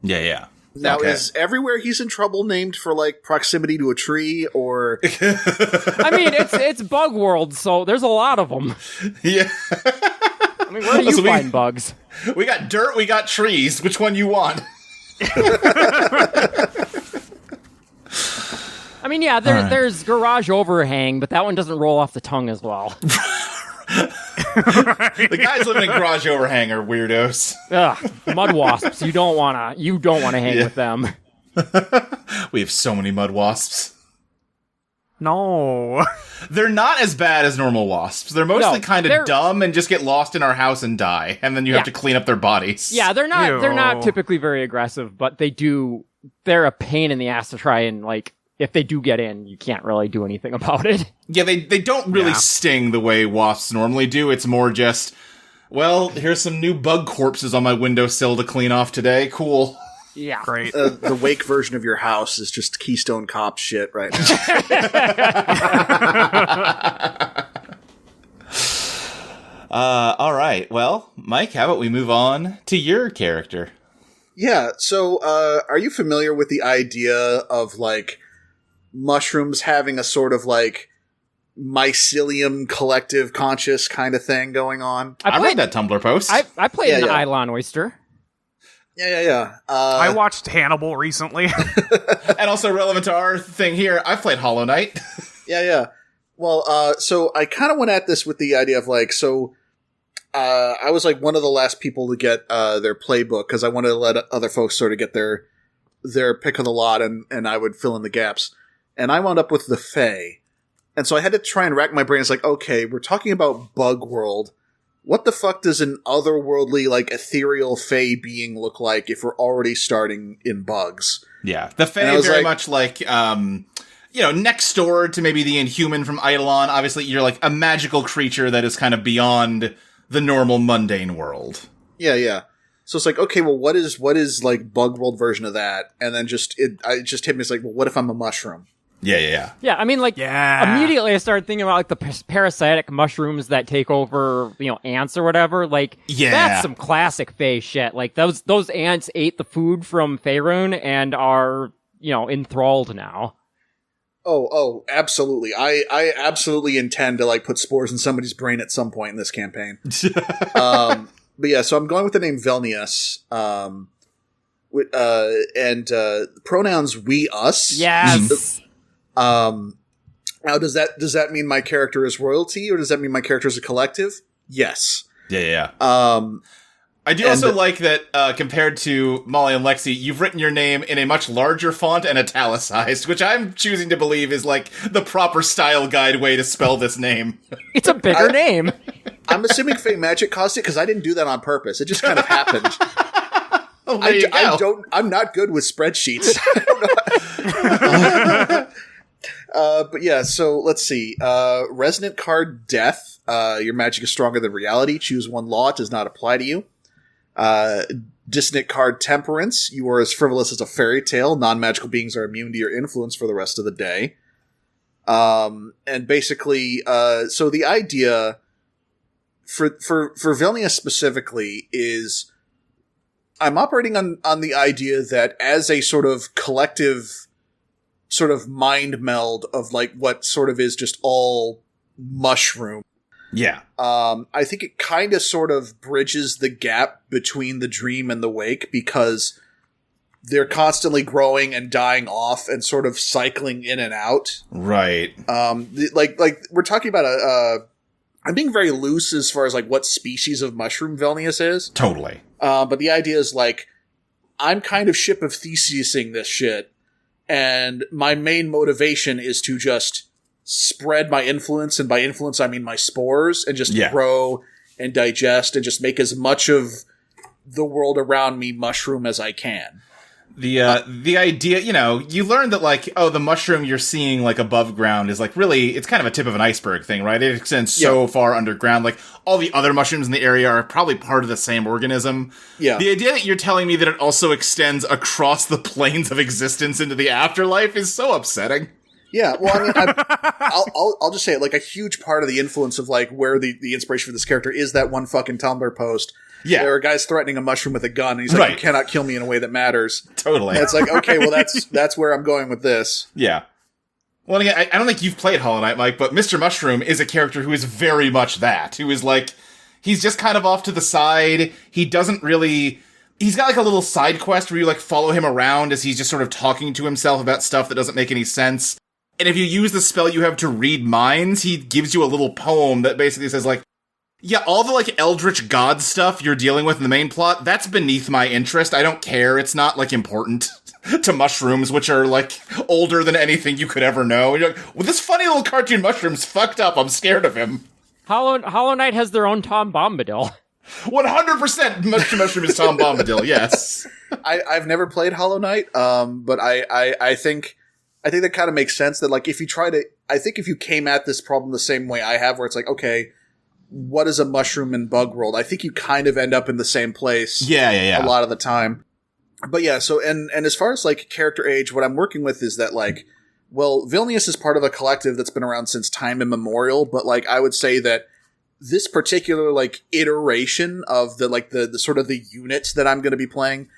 Yeah. Now, is everywhere he's in trouble named for, like, proximity to a tree, or... I mean, it's bug world, so there's a lot of them. Yeah. I mean, where do you find bugs? We got dirt, we got trees. Which one you want? I mean, yeah, there's garage overhang, but that one doesn't roll off the tongue as well. The guys living in garage overhang are weirdos. Ugh, mud wasps. You don't wanna hang with them. We have so many mud wasps. No. They're not as bad as normal wasps. They're mostly kind of dumb and just get lost in our house and die, and then you have to clean up their bodies. Yeah, they're not typically very aggressive, but they're a pain in the ass to try and, like, if they do get in, you can't really do anything about it. Yeah, they don't really sting the way wasps normally do. It's more just, well, here's some new bug corpses on my windowsill to clean off today. Cool. Yeah. Great. The Wake version of your house is just Keystone Cop shit right now. All right. Well, Mike, how about we move on to your character? Yeah. So, are you familiar with the idea of, like, mushrooms having a sort of, like, mycelium collective conscious kind of thing going on? I read that Tumblr post. I played an Eidolon oyster. Yeah. I watched Hannibal recently. And also relevant to our thing here, I've played Hollow Knight. Yeah. Well, so I kind of went at this with the idea of, like, I was, like, one of the last people to get their playbook, because I wanted to let other folks sort of get their pick of the lot, and I would fill in the gaps. And I wound up with the Fae. And so I had to try and rack my brain. It's like, okay, we're talking about Bug World. What the fuck does an otherworldly, like, ethereal Fae being look like if we're already starting in bugs? Yeah. The Fae is very much like, next door to maybe the Inhuman from Eidolon. Obviously, you're, like, a magical creature that is kind of beyond the normal mundane world. Yeah. So it's like, okay, well, what is like Bug World version of that? And then it just hit me. It's like, well, what if I'm a mushroom? Yeah. Yeah, I mean, like, immediately I started thinking about, like, the parasitic mushrooms that take over, ants or whatever. Like, that's some classic Fae shit. Like, those ants ate the food from Faerun and are, enthralled now. Oh, absolutely. I absolutely intend to, like, put spores in somebody's brain at some point in this campaign. But yeah, so I'm going with the name Velnias. And pronouns we, us. Yes. Now does that mean my character is royalty, or does that mean my character is a collective? Yes. Yeah. I do also like that, compared to Molly and Lexi, you've written your name in a much larger font and italicized, which I'm choosing to believe is, like, the proper style guide way to spell this name. It's a bigger name. I'm assuming Fey Magic caused it, because I didn't do that on purpose. It just kind of happened. I'm not good with spreadsheets. But yeah, so let's see. Resonant card Death. Your magic is stronger than reality. Choose one law. It does not apply to you. Dissonant card Temperance. You are as frivolous as a fairy tale. Non-magical beings are immune to your influence for the rest of the day. And basically, so the idea for Velnias specifically is I'm operating on the idea that as a sort of collective sort of mind meld of, like, what sort of is just all mushroom. Yeah. I think it kind of sort of bridges the gap between the dream and the wake, because they're constantly growing and dying off and sort of cycling in and out. Right. Like we're talking about I'm being very loose as far as, like, what species of mushroom Velnias is. Totally. But the idea is, like, I'm kind of ship of Thesising this shit, and my main motivation is to just spread my influence, and by influence I mean my spores, and just grow and digest and just make as much of the world around me mushroom as I can. The idea, you learn that, like, the mushroom you're seeing, like, above ground is, like, really, it's kind of a tip of an iceberg thing, right? It extends so far underground. Like, all the other mushrooms in the area are probably part of the same organism. Yeah. The idea that you're telling me that it also extends across the planes of existence into the afterlife is so upsetting. Yeah, well, I mean, I'll just say it, like, a huge part of the influence of, like, where the inspiration for this character is that one fucking Tumblr post. Yeah. There are guys threatening a mushroom with a gun, and he's like, you cannot kill me in a way that matters. Totally. And it's like, okay, well, that's where I'm going with this. Yeah. Well, again, I don't think you've played Hollow Knight, Mike, but Mr. Mushroom is a character who is very much that. Who is, like, he's just kind of off to the side. He doesn't really... He's got, like, a little side quest where you, like, follow him around as he's just sort of talking to himself about stuff that doesn't make any sense. And if you use the spell you have to read minds, he gives you a little poem that basically says, like, yeah, all the, like, eldritch god stuff you're dealing with in the main plot, that's beneath my interest. I don't care. It's not, like, important. to mushrooms, which are like older than anything you could ever know. And you're like, well, this funny little cartoon mushroom's fucked up. I'm scared of him. Hollow Knight has their own Tom Bombadil. 100% Mushroom is Tom Bombadil, yes. I've never played Hollow Knight, but I think that kind of makes sense that, like, if you came at this problem the same way I have, where it's like, okay, what is a mushroom and bug world? I think you kind of end up in the same place. Yeah. A lot of the time. But yeah, so, and as far as, like, character age, what I'm working with is that, like, well, Velnias is part of a collective that's been around since time immemorial, but, like, I would say that this particular, like, iteration of the, like, the sort of the unit that I'm going to be playing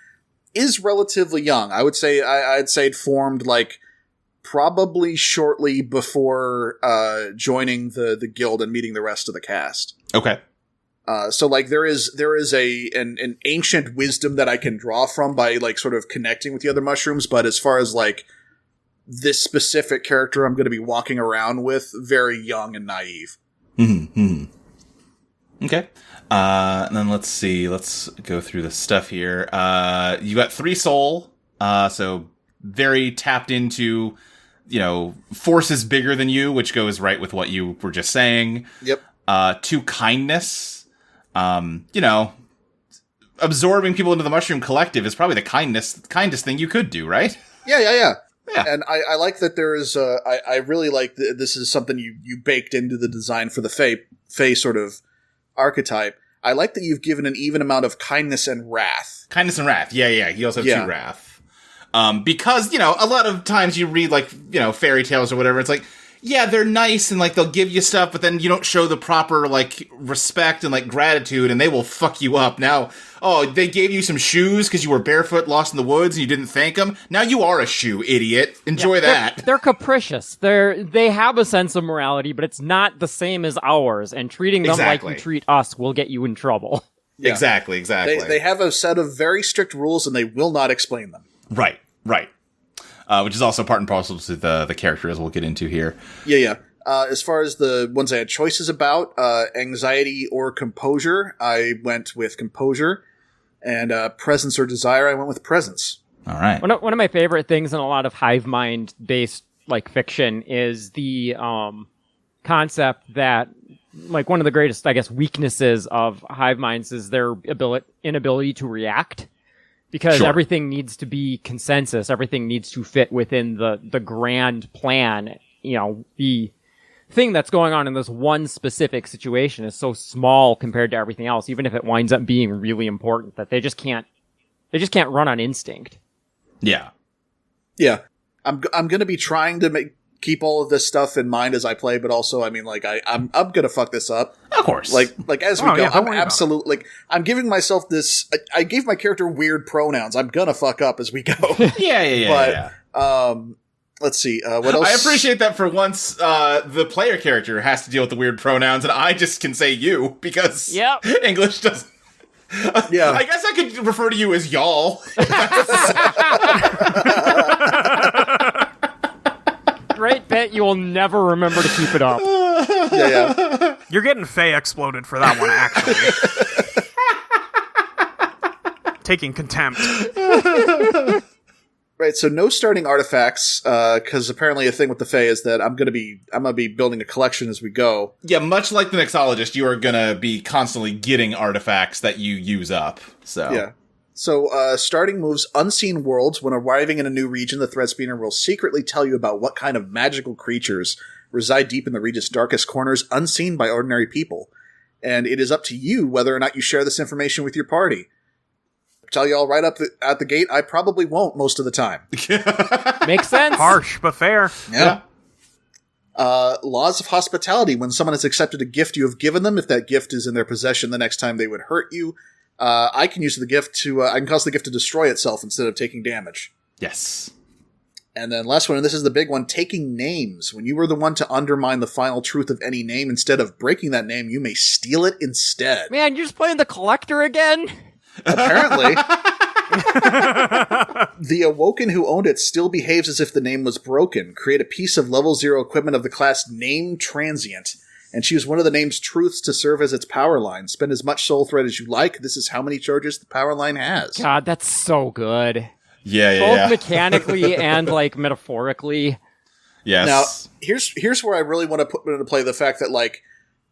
is relatively young. I would say, I'd say it formed, like, probably shortly before joining the guild and meeting the rest of the cast. Okay. So, like, there is an ancient wisdom that I can draw from by, like, sort of connecting with the other mushrooms, but as far as, like, this specific character I'm going to be walking around with, very young and naive. Mm-hmm. Okay. And then let's see. Let's go through the stuff here. You got 3 soul. So very tapped into, forces bigger than you, which goes right with what you were just saying. Yep. 2 kindness. Absorbing people into the mushroom collective is probably the kindest thing you could do, right? Yeah. And I like that there is, I really like this is something you baked into the design for the Fae sort of archetype. I like that you've given an even amount of kindness and wrath. Kindness and wrath. Yeah. He also has 2 wrath. Because, a lot of times you read, like, fairy tales or whatever, it's like, yeah, they're nice and, like, they'll give you stuff, but then you don't show the proper, like, respect and, like, gratitude, and they will fuck you up. Now, they gave you some shoes because you were barefoot, lost in the woods, and you didn't thank them. Now you are a shoe, idiot. Enjoy that. They're capricious. They have a sense of morality, but it's not the same as ours, and treating them like you treat us will get you in trouble. Yeah. Exactly. They have a set of very strict rules, and they will not explain them. Right. Which is also part and parcel to the character, as we'll get into here. Yeah. As far as the ones I had choices about, anxiety or composure, I went with composure. And presence or desire, I went with presence. All right. One of my favorite things in a lot of hive mind based, like, fiction is the concept that, like, one of the greatest, I guess, weaknesses of hive minds is their inability to react. Because everything needs to be consensus. Everything needs to fit within the grand plan. The thing that's going on in this one specific situation is so small compared to everything else, even if it winds up being really important, that they just can't run on instinct. Yeah. I'm going to be trying to keep all of this stuff in mind as I play, but also, I mean, like, I'm going to fuck this up. Of course. Like as we go, yeah, I'm absolutely, like, I'm giving myself this, I gave my character weird pronouns. I'm going to fuck up as we go. Yeah. Let's see, what else? I appreciate that for once, the player character has to deal with the weird pronouns, and I just can say you, because English doesn't. Yeah. I guess I could refer to you as y'all. Great bet you will never remember to keep it up. Yeah. You're getting Faye exploded for that one, actually. Taking contempt. Right, so no starting artifacts, because apparently a thing with the Fae is that I'm gonna be building a collection as we go. Yeah, much like the Mixologist, you are gonna be constantly getting artifacts that you use up. So yeah. So, starting moves: Unseen Worlds. When arriving in a new region, the Threadspinner will secretly tell you about what kind of magical creatures reside deep in the region's darkest corners, unseen by ordinary people. And it is up to you whether or not you share this information with your party. Tell y'all right up at the gate, I probably won't most of the time. Makes sense. Harsh, but fair. Yeah. Laws of hospitality. When someone has accepted a gift you have given them, if that gift is in their possession the next time they would hurt you, I can use the gift I can cause the gift to destroy itself instead of taking damage. Yes. And then last one, and this is the big one, taking names. When you are the one to undermine the final truth of any name, instead of breaking that name, you may steal it instead. Man, you're just playing the collector again? Apparently. The Awoken who owned it still behaves as if the name was broken. Create a piece of level 0 equipment of the class Name Transient, and choose one of the name's truths to serve as its power line. Spend as much soul thread as you like. This is how many charges the power line has. God, that's so good. Both mechanically and, like, metaphorically. Yes. Now, here's where I really want to put into play the fact that, like,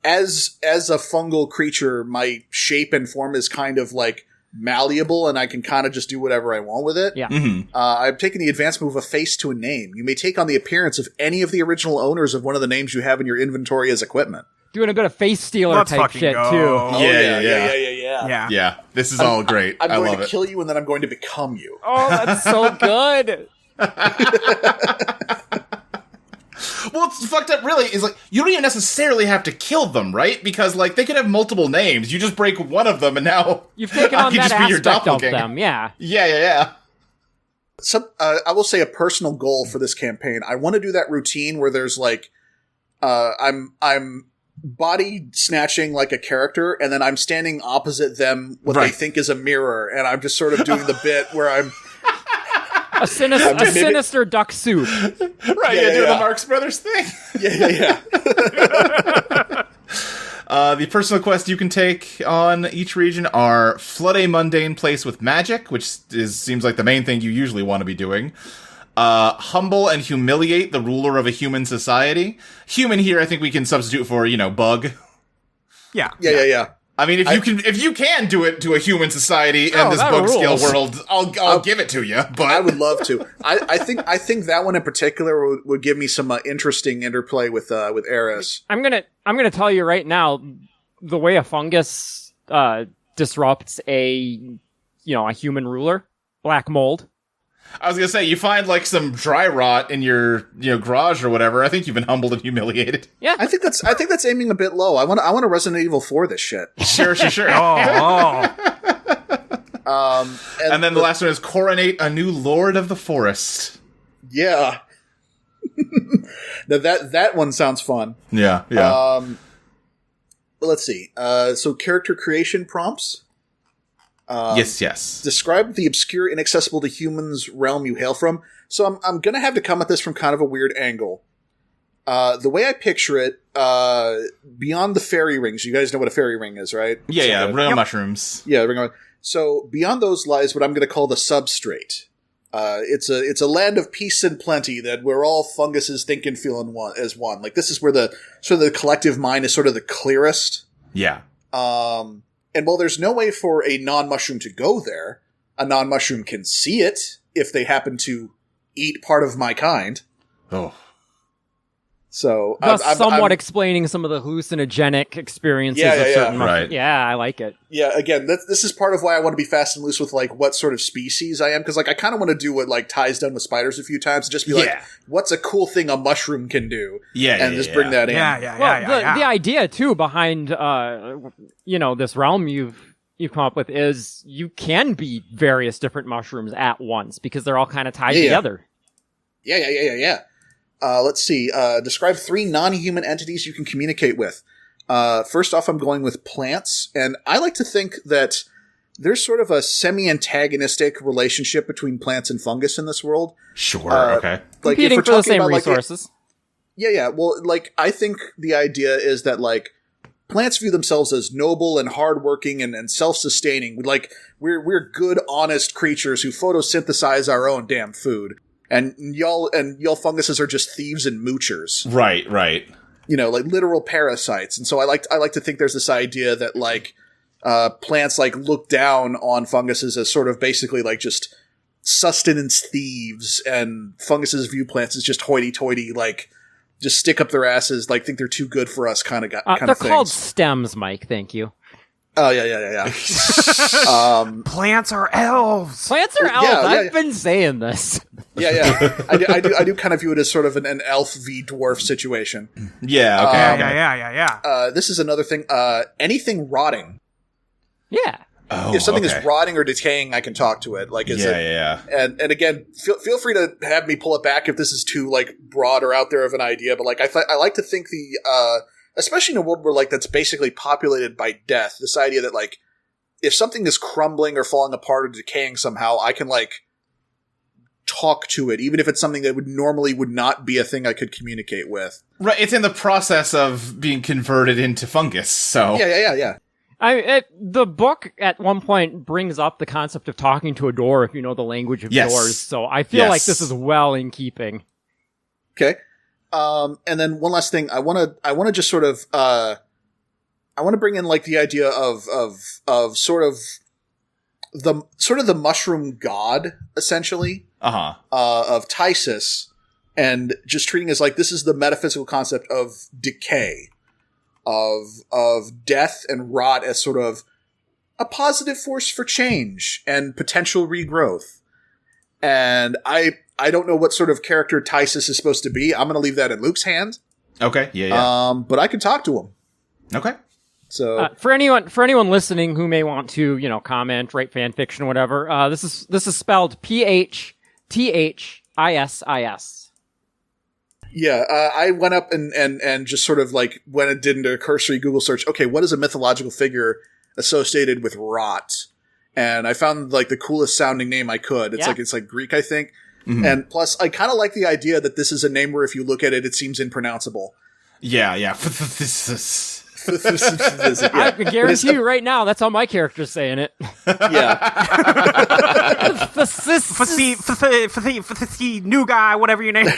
as a fungal creature, my shape and form is kind of, like, malleable, and I can kind of just do whatever I want with it. Yeah. I've taken the advanced move of face to a name. You may take on the appearance of any of the original owners of one of the names you have in your inventory as equipment. Doing a bit of face stealer type shit, go. too. Oh, yeah. Yeah, this is all great. I'm I going love to it. kill you, and then I'm going to become you. Oh, that's so good. Well, it's fucked up, really, is like, you don't even necessarily have to kill them, right? Because, like, they could have multiple names. You just break one of them, and now You've taken I on could that just be your aspect of doppelganger. them, yeah. Yeah. I will say a personal goal for this campaign. I want to do that routine where there's like, I'm body snatching like a character, and then I'm standing opposite them, what they think is a mirror, and I'm just sort of doing the bit where I'm a sinister duck soup. Right, doing the Marx Brothers thing. Yeah. The personal quests you can take on each region are flood a mundane place with magic, which seems like the main thing you usually want to be doing. Humble and humiliate the ruler of a human society. Human here, I think we can substitute for, bug. Yeah. I mean, if you can do it to a human society in this bug scale world, I'll give it to you. But I would love to. I think that one in particular would give me some interesting interplay with Heiress. I'm gonna tell you right now, the way a fungus disrupts a human ruler, black mold. I was gonna say, you find like some dry rot in your garage or whatever. I think you've been humbled and humiliated. Yeah, I think that's aiming a bit low. I want a Resident Evil 4 this shit. Sure. And then the last one is coronate a new lord of the forest. Yeah. Now that one sounds fun. Yeah. Let's see. So character creation prompts. Yes. Describe the obscure, inaccessible to humans realm you hail from. So I'm going to have to come at this from kind of a weird angle. The way I picture it, beyond the fairy rings, you guys know what a fairy ring is, right? Yeah, ring of mushrooms. Yeah, ring of. So beyond those lies what I'm going to call the substrate. It's a land of peace and plenty that we're all funguses think and feel as one. Like, this is where the sort of the collective mind is sort of the clearest. Yeah. And while there's no way for a non-mushroom to go there, a non-mushroom can see it if they happen to eat part of my kind. Oh. So thus I'm explaining some of the hallucinogenic experiences of certain mushrooms. Right. Yeah, I like it. Yeah, again, this is part of why I want to be fast and loose with like what sort of species I am, because like I kind of want to do what like Ty's done with spiders a few times, and just be like, what's a cool thing a mushroom can do? And just bring that in. The idea too behind this realm you've come up with is you can be various different mushrooms at once because they're all kind of tied together. Yeah. Let's see. Describe 3 non-human entities you can communicate with. First off, I'm going with plants, and I like to think that there's sort of a semi-antagonistic relationship between plants and fungus in this world. Sure, okay. Like, competing for the same resources. Well, like, I think the idea is that, like, plants view themselves as noble and hardworking and self-sustaining. We're good, honest creatures who photosynthesize our own damn food. And y'all funguses are just thieves and moochers. Right. Like literal parasites. And so I like to think there's this idea that like plants like look down on funguses as sort of basically like just sustenance thieves, and funguses view plants as just hoity-toity, like just stick up their asses, like think they're too good for us kind of thing. They're called stems, Mike. Thank you. Oh, yeah. Plants are elves. Plants are elves. I've been saying this. Yeah. I do kind of view it as sort of an elf v dwarf situation. Yeah, okay. Yeah. This is another thing. Anything rotting. Yeah. Oh, if something is rotting or decaying, I can talk to it. Like, And again, feel free to have me pull it back if this is too like broad or out there of an idea. But like, I like to think especially in a world where like that's basically populated by death, this idea that like if something is crumbling or falling apart or decaying somehow, I can like talk to it, even if it's something that would not be a thing I could communicate with. Right, it's in the process of being converted into fungus, so... Yeah. The book at one point brings up the concept of talking to a door if you know the language of doors, so I feel like this is well in keeping. Okay. And then one last thing, I want to just sort of, I want to bring in like the idea of sort of the mushroom god, essentially, of Tysus, and just treating as like, this is the metaphysical concept of decay, of death and rot as sort of a positive force for change and potential regrowth. And I don't know what sort of character Tysus is supposed to be. I'm going to leave that in Luke's hands. Okay. Yeah. But I can talk to him. Okay. So for anyone listening who may want to, comment, write fan fiction, whatever, this is spelled PHTHISIS. Yeah, I went up and just sort of like went and did a cursory Google search. Okay, what is a mythological figure associated with rot? And I found like the coolest sounding name I could. It's like Greek, I think. Mm-hmm. And plus, I kind of like the idea that this is a name where if you look at it, it seems impronounceable. Yeah. I can guarantee you right now, that's how my character's saying it. Yeah. New guy, whatever your name is.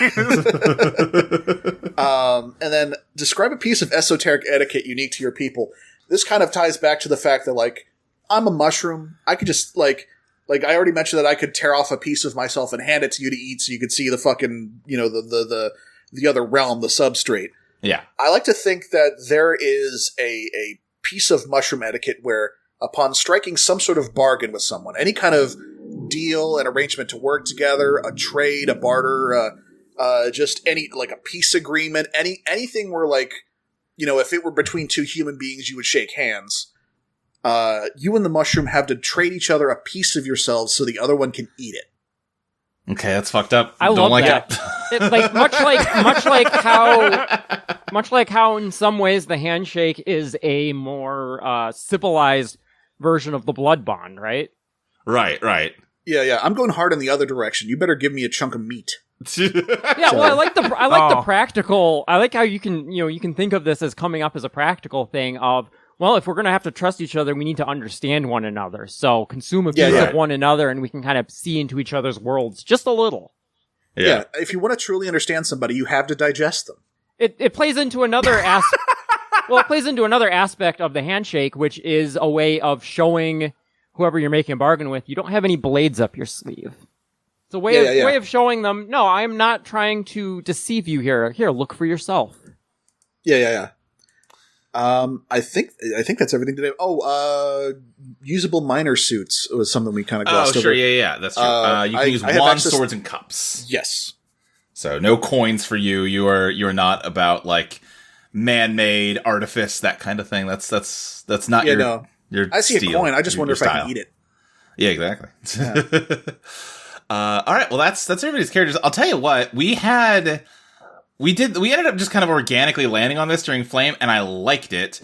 And then describe a piece of esoteric etiquette unique to your people. This kind of ties back to the fact that, like, I'm a mushroom. I could just, like I already mentioned that I could tear off a piece of myself and hand it to you to eat so you could see the fucking, the other realm, the substrate. Yeah. I like to think that there is a piece of mushroom etiquette where upon striking some sort of bargain with someone, any kind of deal, an arrangement to work together, a trade, a barter, just any, like a peace agreement, anything where, like, if it were between two human beings, you would shake hands. You and the mushroom have to trade each other a piece of yourselves so the other one can eat it. Okay, that's fucked up. I don't love like that. it. Much like how in some ways the handshake is a more civilized version of the blood bond, right? Right. Yeah. I'm going hard in the other direction. You better give me a chunk of meat. Yeah, well, I like the practical. I like how you can think of this as coming up as a practical thing of, well, if we're going to have to trust each other, we need to understand one another. So consume a piece of one another, and we can kind of see into each other's worlds just a little. Yeah. If you want to truly understand somebody, you have to digest them. It plays into another aspect. Well, it plays into another aspect of the handshake, which is a way of showing whoever you're making a bargain with, you don't have any blades up your sleeve. It's a way of showing them, no, I'm not trying to deceive you here. Here, look for yourself. Yeah. I think that's everything today. Usable miner suits was something we kind of glossed over. Oh, sure, yeah, that's true. You can use wands, swords, and cups. Yes. So no coins for you. You're not about like man-made artifice, that kind of thing. That's not your. Your I see steel, a coin. I just wonder if I can eat it. Yeah, exactly. Yeah. All right. Well, that's everybody's characters. I'll tell you what we ended up just kind of organically landing on this during Flame, and I liked it.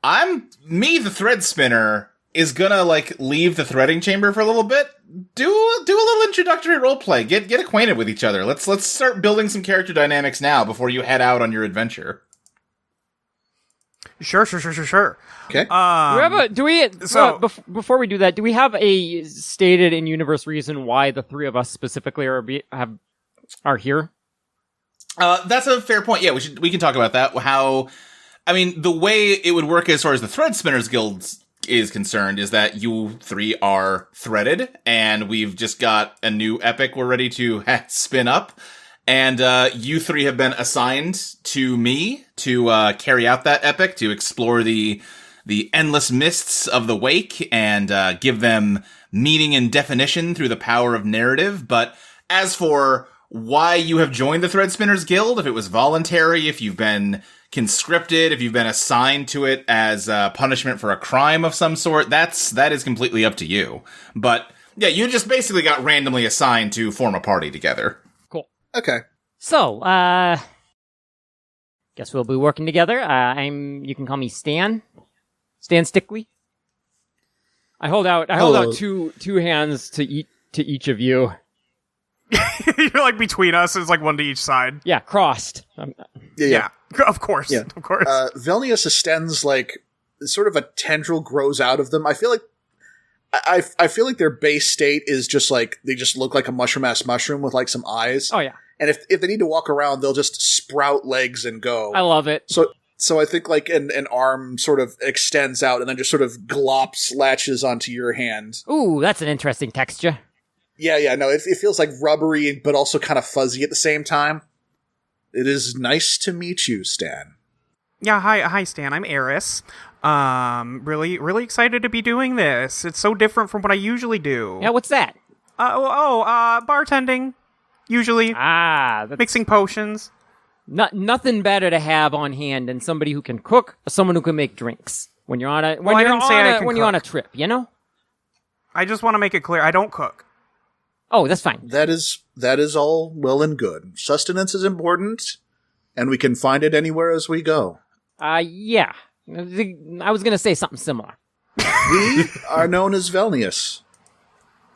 The Threadspinner, is gonna like leave the threading chamber for a little bit. Do a little introductory roleplay. Get acquainted with each other. Let's start building some character dynamics now before you head out on your adventure. Sure. Okay. Before we do that, do we have a stated in-universe reason why the three of us specifically are here? That's a fair point. Yeah, we can talk about that. The way it would work as far as the Threadspinners Guild is concerned is that you three are threaded, and we've just got a new epic we're ready to spin up. And you three have been assigned to me to carry out that epic, to explore the endless mists of the wake and give them meaning and definition through the power of narrative. But as for why you have joined the Threadspinners Guild, if it was voluntary, if you've been conscripted, if you've been assigned to it as punishment for a crime of some sort, that is completely up to you. But yeah, you just basically got randomly assigned to form a party together. Okay. So, guess we'll be working together. You can call me Stan. Stan Stickley. I hold out two hands to each of you. You're like between us, it's like one to each side. Yeah, crossed. Yeah. Of course. Yeah. Of course. Velnias extends like sort of a tendril grows out of them. I feel like I feel like their base state is just like they just look like a mushroom-ass mushroom with like some eyes. Oh yeah. And if they need to walk around, they'll just sprout legs and go. I love it. So I think like an arm sort of extends out and then just sort of glops, latches onto your hand. Ooh, that's an interesting texture. Yeah, no, it feels like rubbery, but also kind of fuzzy at the same time. It is nice to meet you, Stan. Yeah, hi, Stan. I'm Heiress. Really excited to be doing this. It's so different from what I usually do. Yeah, what's that? Bartending. Usually. That's Mixing potions. Nothing better to have on hand than somebody who can cook or someone who can make drinks when you're on a trip, you know? I just want to make it clear, I don't cook. Oh, that's fine. That is all well and good. Sustenance is important, and we can find it anywhere as we go. Yeah. I was going to say something similar. We are known as Velnias.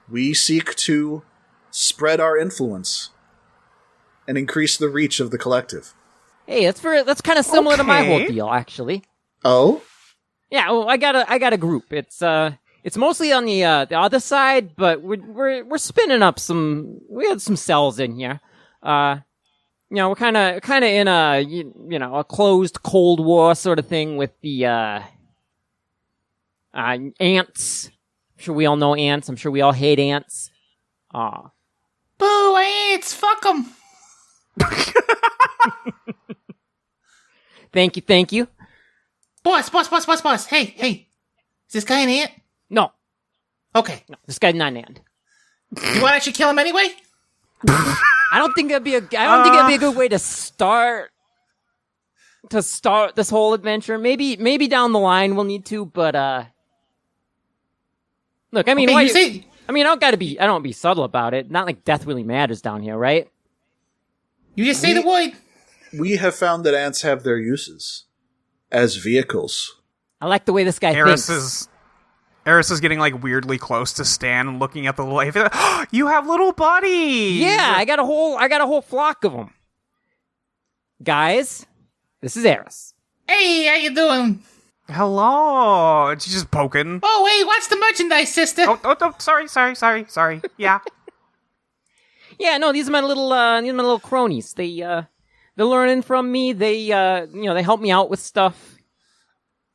We seek to spread our influence and increase the reach of the collective. Hey, that's kind of similar to my whole deal, actually. Oh? Yeah, well, I got a group. It's mostly on the other side, but we're spinning up some. We had some cells in here. We're kind of in a closed Cold War sort of thing with the ants. I'm sure we all know ants. I'm sure we all hate ants. Boo, ants! Fuck them. Thank you. Boss. Hey. Is this guy an ant? No, Okay. this guy's not an ant. You want to actually kill him anyway? I don't think that'd be a good way to start this whole adventure. Maybe down the line we'll need to, but look, I mean, Okay, I don't be subtle about it. Not like death really matters down here, right? You just say the word. We have found that ants have their uses as vehicles. I like the way this guy thinks. Heiress is getting like weirdly close to Stan and looking at the little. You have little buddies. Yeah, I got a whole flock of them. Guys, this is Heiress. Hey, how you doing? Hello. She's just poking. Oh, hey, watch the merchandise, sister. Oh, sorry. Yeah. Yeah, no, these are my little cronies. They're learning from me. They help me out with stuff.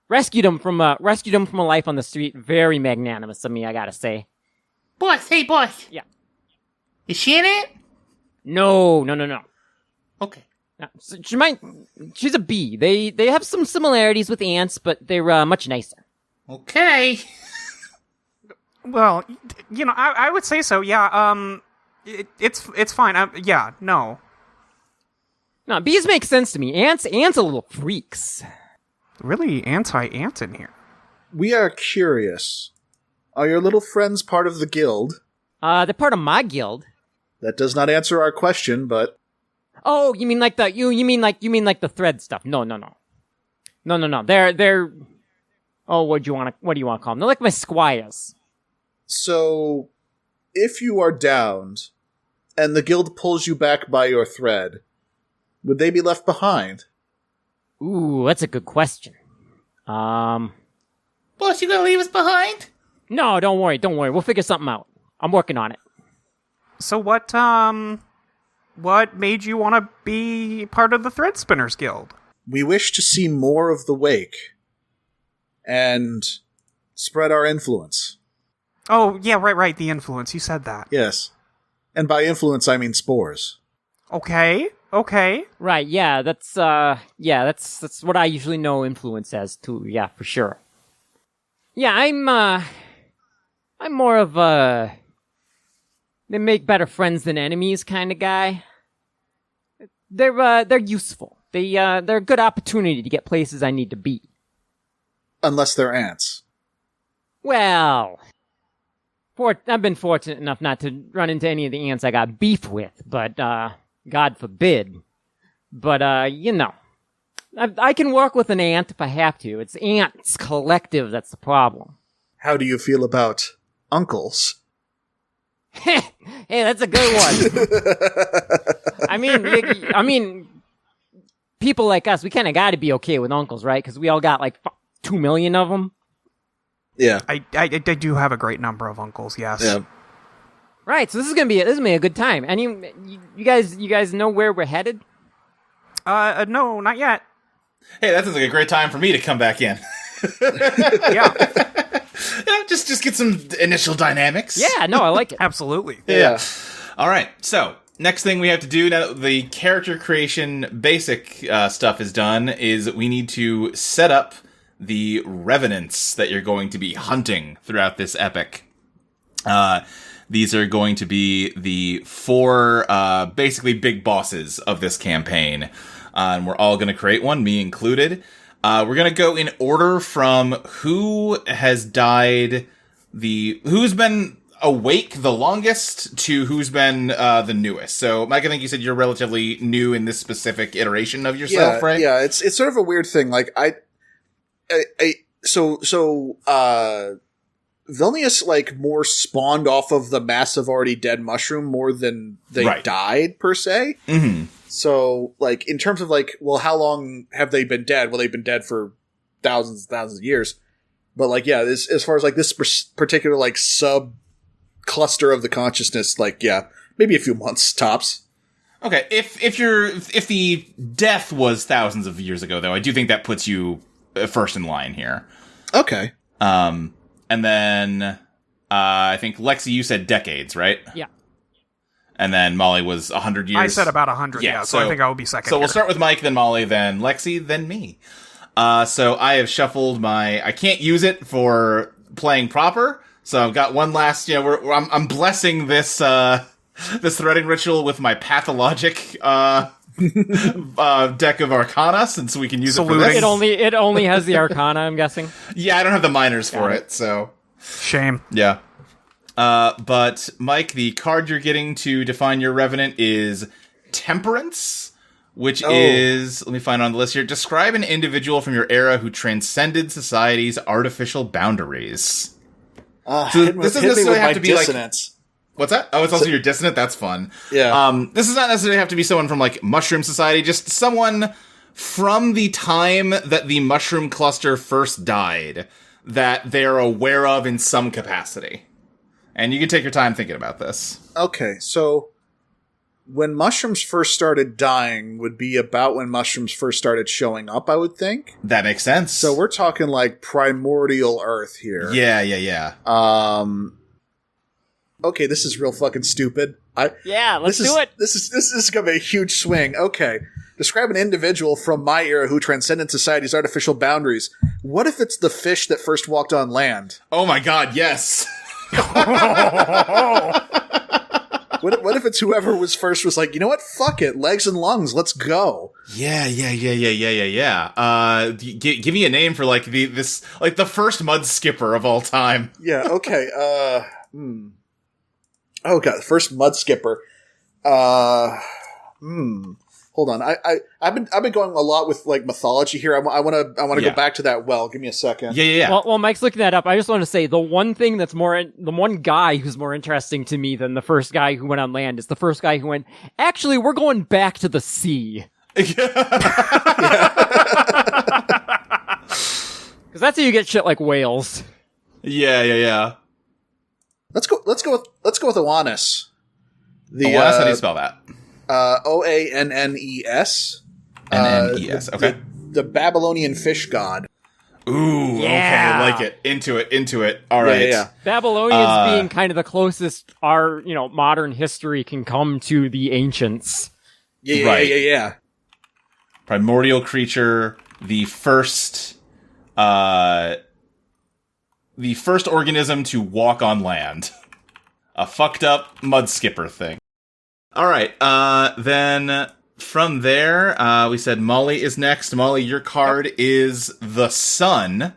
Rescued them from a life on the street. Very magnanimous of me, I gotta say. Boss, hey, boss. Yeah. Is she in it? No. Okay. No, so she's a bee. They have some similarities with ants, but they're much nicer. Okay. Well, I would say so. Yeah. It's fine. Yeah. No. No, bees make sense to me. Ants are little freaks. Really anti-ant in here. We are curious. Are your little friends part of the guild? They're part of my guild. That does not answer our question, but... Oh, you mean like the thread stuff? No. They're. Oh, what do you want to call them? They're like my squires. So, if you are downed, and the guild pulls you back by your thread, would they be left behind? Ooh, that's a good question. Boss, you gonna leave us behind? No, don't worry. We'll figure something out. I'm working on it. So what made you want to be part of the Threadspinners Guild? We wish to see more of the wake and spread our influence. Oh, yeah, right, the influence. You said that. Yes. And by influence, I mean spores. Okay. Right, yeah, that's what I usually know influence as too. Yeah, for sure. Yeah, I'm more of a they make better friends than enemies kind of guy. They're useful. They're a good opportunity to get places I need to be. Unless they're ants. Well, I've been fortunate enough not to run into any of the ants I got beef with, but God forbid. But I can work with an ant if I have to. It's ants collective that's the problem. How do you feel about uncles? Hey, that's a good one. I mean, people like us, we kind of got to be okay with uncles, right? Because we all got like 2 million of them. Yeah. I do have a great number of uncles, yes. Yeah. Right, so this is gonna be a good time. And you guys know where we're headed? No, not yet. Hey, that sounds like a great time for me to come back in. Yeah. Just get some initial dynamics. Yeah, no, I like it. Absolutely. Yeah. All right, so next thing we have to do now that the character creation basic stuff is done is we need to set up the revenants that you're going to be hunting throughout this epic. These are going to be the 4 basically big bosses of this campaign. And we're all going to create one, me included. We're going to go in order from who has died, who's been awake the longest to who's been the newest. So, Mike, I think you said you're relatively new in this specific iteration of yourself, right? Yeah, it's sort of a weird thing. Like Velnias like more spawned off of the massive already dead mushroom more than they died per se. Mm-hmm. So like in terms of like, well, how long have they been dead? Well, they've been dead for thousands and thousands of years. But like, yeah, as far as like this particular like sub cluster of the consciousness, like, yeah, maybe a few months tops. Okay, if the death was thousands of years ago, though, I do think that puts you first in line here. Okay. And then I think Lexi, you said decades, right? Yeah. And then Molly was 100 years. I said about 100, yeah, so I think I will be second. So we'll start with Mike, then Molly, then Lexi, then me. So I have shuffled I can't use it for playing proper, so I've got one last, I'm blessing this this threading ritual with my pathologic deck of Arcana, since we can use it for this. It only has the Arcana, I'm guessing. Yeah, I don't have the minors for it, so shame. Yeah. But Mike, the card you're getting to define your revenant is Temperance, which is, let me find it on the list here. Describe an individual from your era who transcended society's artificial boundaries. So this doesn't necessarily have to be dissonance. What's that? Oh, it's also your dissonant? That's fun. Yeah. This does not necessarily have to be someone from, like, Mushroom Society, just someone from the time that the Mushroom Cluster first died that they're aware of in some capacity. And you can take your time thinking about this. Okay, so when mushrooms first started dying would be about when mushrooms first started showing up, I would think. That makes sense. So we're talking, like, primordial Earth here. Yeah. Okay, this is real fucking stupid. Let's do it. This is going to be a huge swing. Okay. Describe an individual from my era who transcended society's artificial boundaries. What if it's the fish that first walked on land? Oh my god, yes. What if it's whoever was first was like, you know what? Fuck it. Legs and lungs. Let's go. Yeah. Give me a name for like the first mud skipper of all time. Yeah. Okay. Oh god, the first mud skipper. Hold on. I've been going a lot with like mythology here. I want to go back to that well. Give me a second. Yeah. Well, Mike's looking that up. I just want to say the one guy who's more interesting to me than the first guy who went on land is the first guy who went, actually, we're going back to the sea. Because that's how you get shit like whales. Yeah. Let's go with Oannes. Oannes, how do you spell that? Oannes. Nnes. Okay. The Babylonian fish god. Ooh, yeah. Okay, I like it. Into it. All right. Yeah. Babylonians being kind of the closest our, modern history can come to the ancients. Yeah. Primordial creature, the first organism to walk on land. A fucked up mud skipper thing. All right, then from there, we said Molly is next. Molly, your card is the Sun.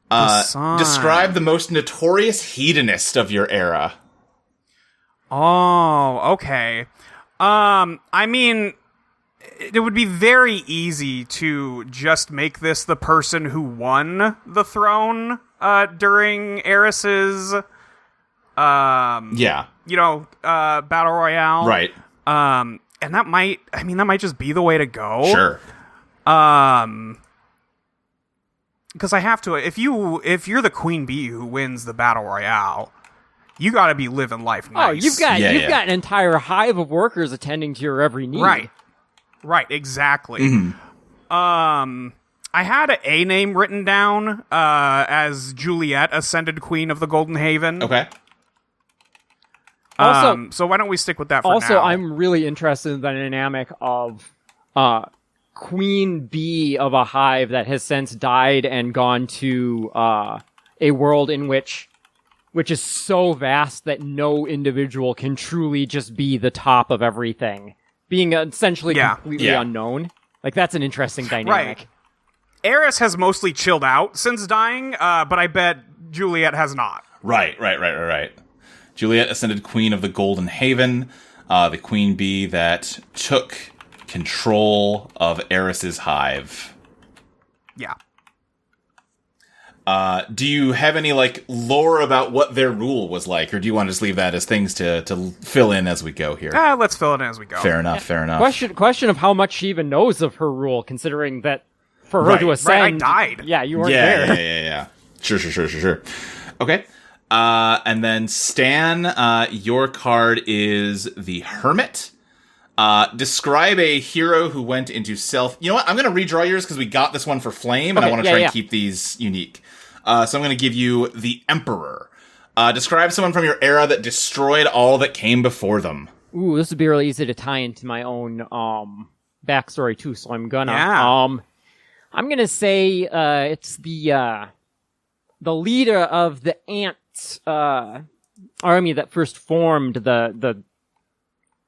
Describe the most notorious hedonist of your era. Oh, okay. I mean, it would be very easy to just make this the person who won the throne during Heiress's battle royale. Right. And that might just be the way to go. Sure. because I have to. If you're the queen bee who wins the battle royale, you got to be living life nice. Oh, you've got an entire hive of workers attending to your every need. Right, exactly. I had a name written down as Juliet, Ascended Queen of the Golden Haven. Okay. So why don't we stick with that for now? Also, I'm really interested in the dynamic of Queen Bee of a hive that has since died and gone to a world in which is so vast that no individual can truly just be the top of everything, being essentially completely unknown. Like, that's an interesting dynamic. Right. Heiress has mostly chilled out since dying, but I bet Juliet has not. Right. Juliet, Ascended Queen of the Golden Haven, the queen bee that took control of Heiress's hive. Yeah. Do you have any, like, lore about what their rule was like, or do you want to just leave that as things to fill in as we go here? Let's fill it in as we go. Fair enough. Question of how much she even knows of her rule, considering that for her to ascend... I died. Yeah, you weren't there. Yeah. Sure. Okay. And then Stan, your card is the Hermit. Describe a hero who went into self... You know what? I'm going to redraw yours because we got this one for Flame, and I want to try and keep these unique. So I'm going to give you the Emperor. Describe someone from your era that destroyed all that came before them. Ooh, this would be really easy to tie into my own backstory, too, so I'm gonna... Yeah. I'm gonna say it's the leader of the ant army that first formed the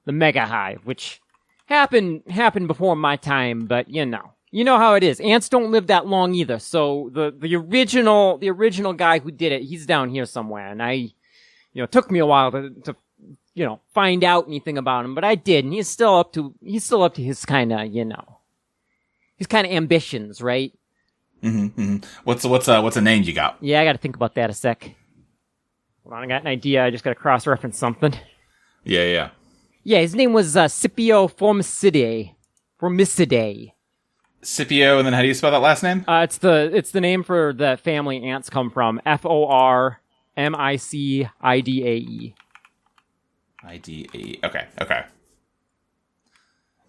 Mega Hive, which happened before my time, but you know how it is. Ants don't live that long either. So the original guy who did it, he's down here somewhere, and it took me a while to find out anything about him, but I did, and he's still up to his kind of his kind of ambitions, right? Mm-hmm. What's a name you got? Yeah, I got to think about that a sec. Hold on, I got an idea. I just got to cross-reference something. Yeah. Yeah, his name was Scipio Formicidae. Scipio, and then how do you spell that last name? It's the name for the family ants come from. Formicidae. IDAE. Okay.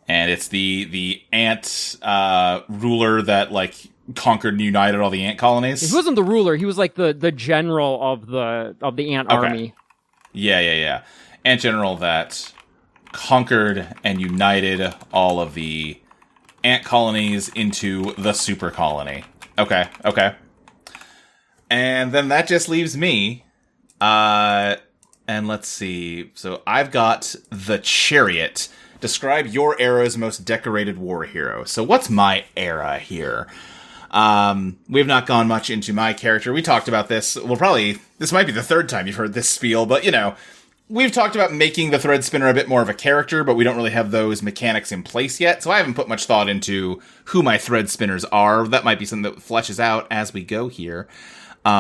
And it's the ant ruler that like conquered and united all the ant colonies. He wasn't the ruler. He was like the general of the ant army. Yeah. Ant general that conquered and united all of the ant colonies into the super colony. Okay. And then that just leaves me. And let's see. So I've got the Chariot. Describe your era's most decorated war hero. So what's my era here? We've not gone much into my character. We talked about this. This might be the third time you've heard this spiel, but we've talked about making the Threadspinner a bit more of a character, but we don't really have those mechanics in place yet. So I haven't put much thought into who my Threadspinners are. That might be something that fleshes out as we go here. We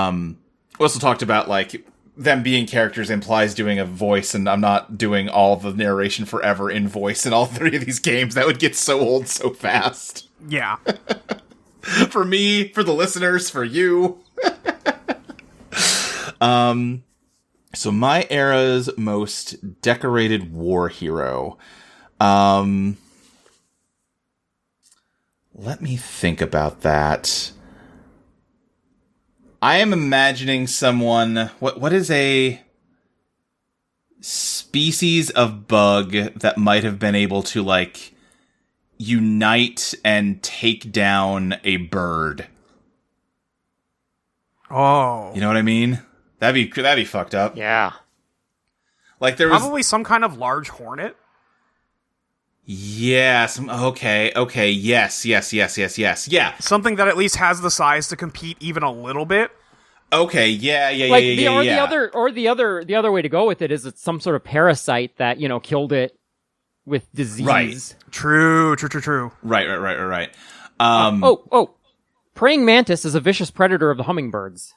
also talked about like them being characters implies doing a voice, and I'm not doing all the narration forever in voice in all three of these games. That would get so old so fast. Yeah. For me, for the listeners, for you. So my era's most decorated war hero. Let me think about that. I am imagining someone... What is a species of bug that might have been able to, like, unite and take down a bird? Oh. You know what I mean? That'd be fucked up. Yeah. Like there was probably some kind of large hornet. Yeah. Okay. Yes. Yeah. Something that at least has the size to compete even a little bit. Okay. Yeah. The other way to go with it is it's some sort of parasite that killed it with disease. Right. True. Right. Praying mantis is a vicious predator of the hummingbirds.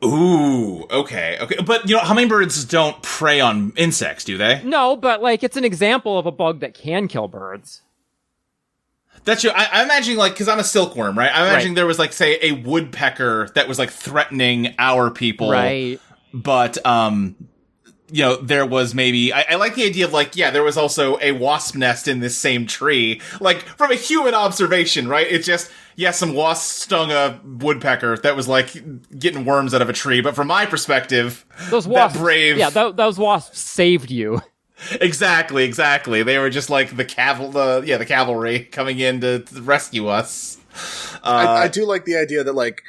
Ooh, okay. But, hummingbirds don't prey on insects, do they? No, but, it's an example of a bug that can kill birds. That's true. I'm imagining, like, because I'm a silkworm, right? I'm imagining there was, like, say, a woodpecker that was, like, threatening our people. Right. But, there was maybe... I like the idea of, like, there was also a wasp nest in this same tree. Like, from a human observation, right? It's just, some wasps stung a woodpecker that was, like, getting worms out of a tree. But from my perspective, those wasps, that brave... Yeah, those wasps saved you. Exactly. They were just like the cavalry coming in to rescue us. I do like the idea that like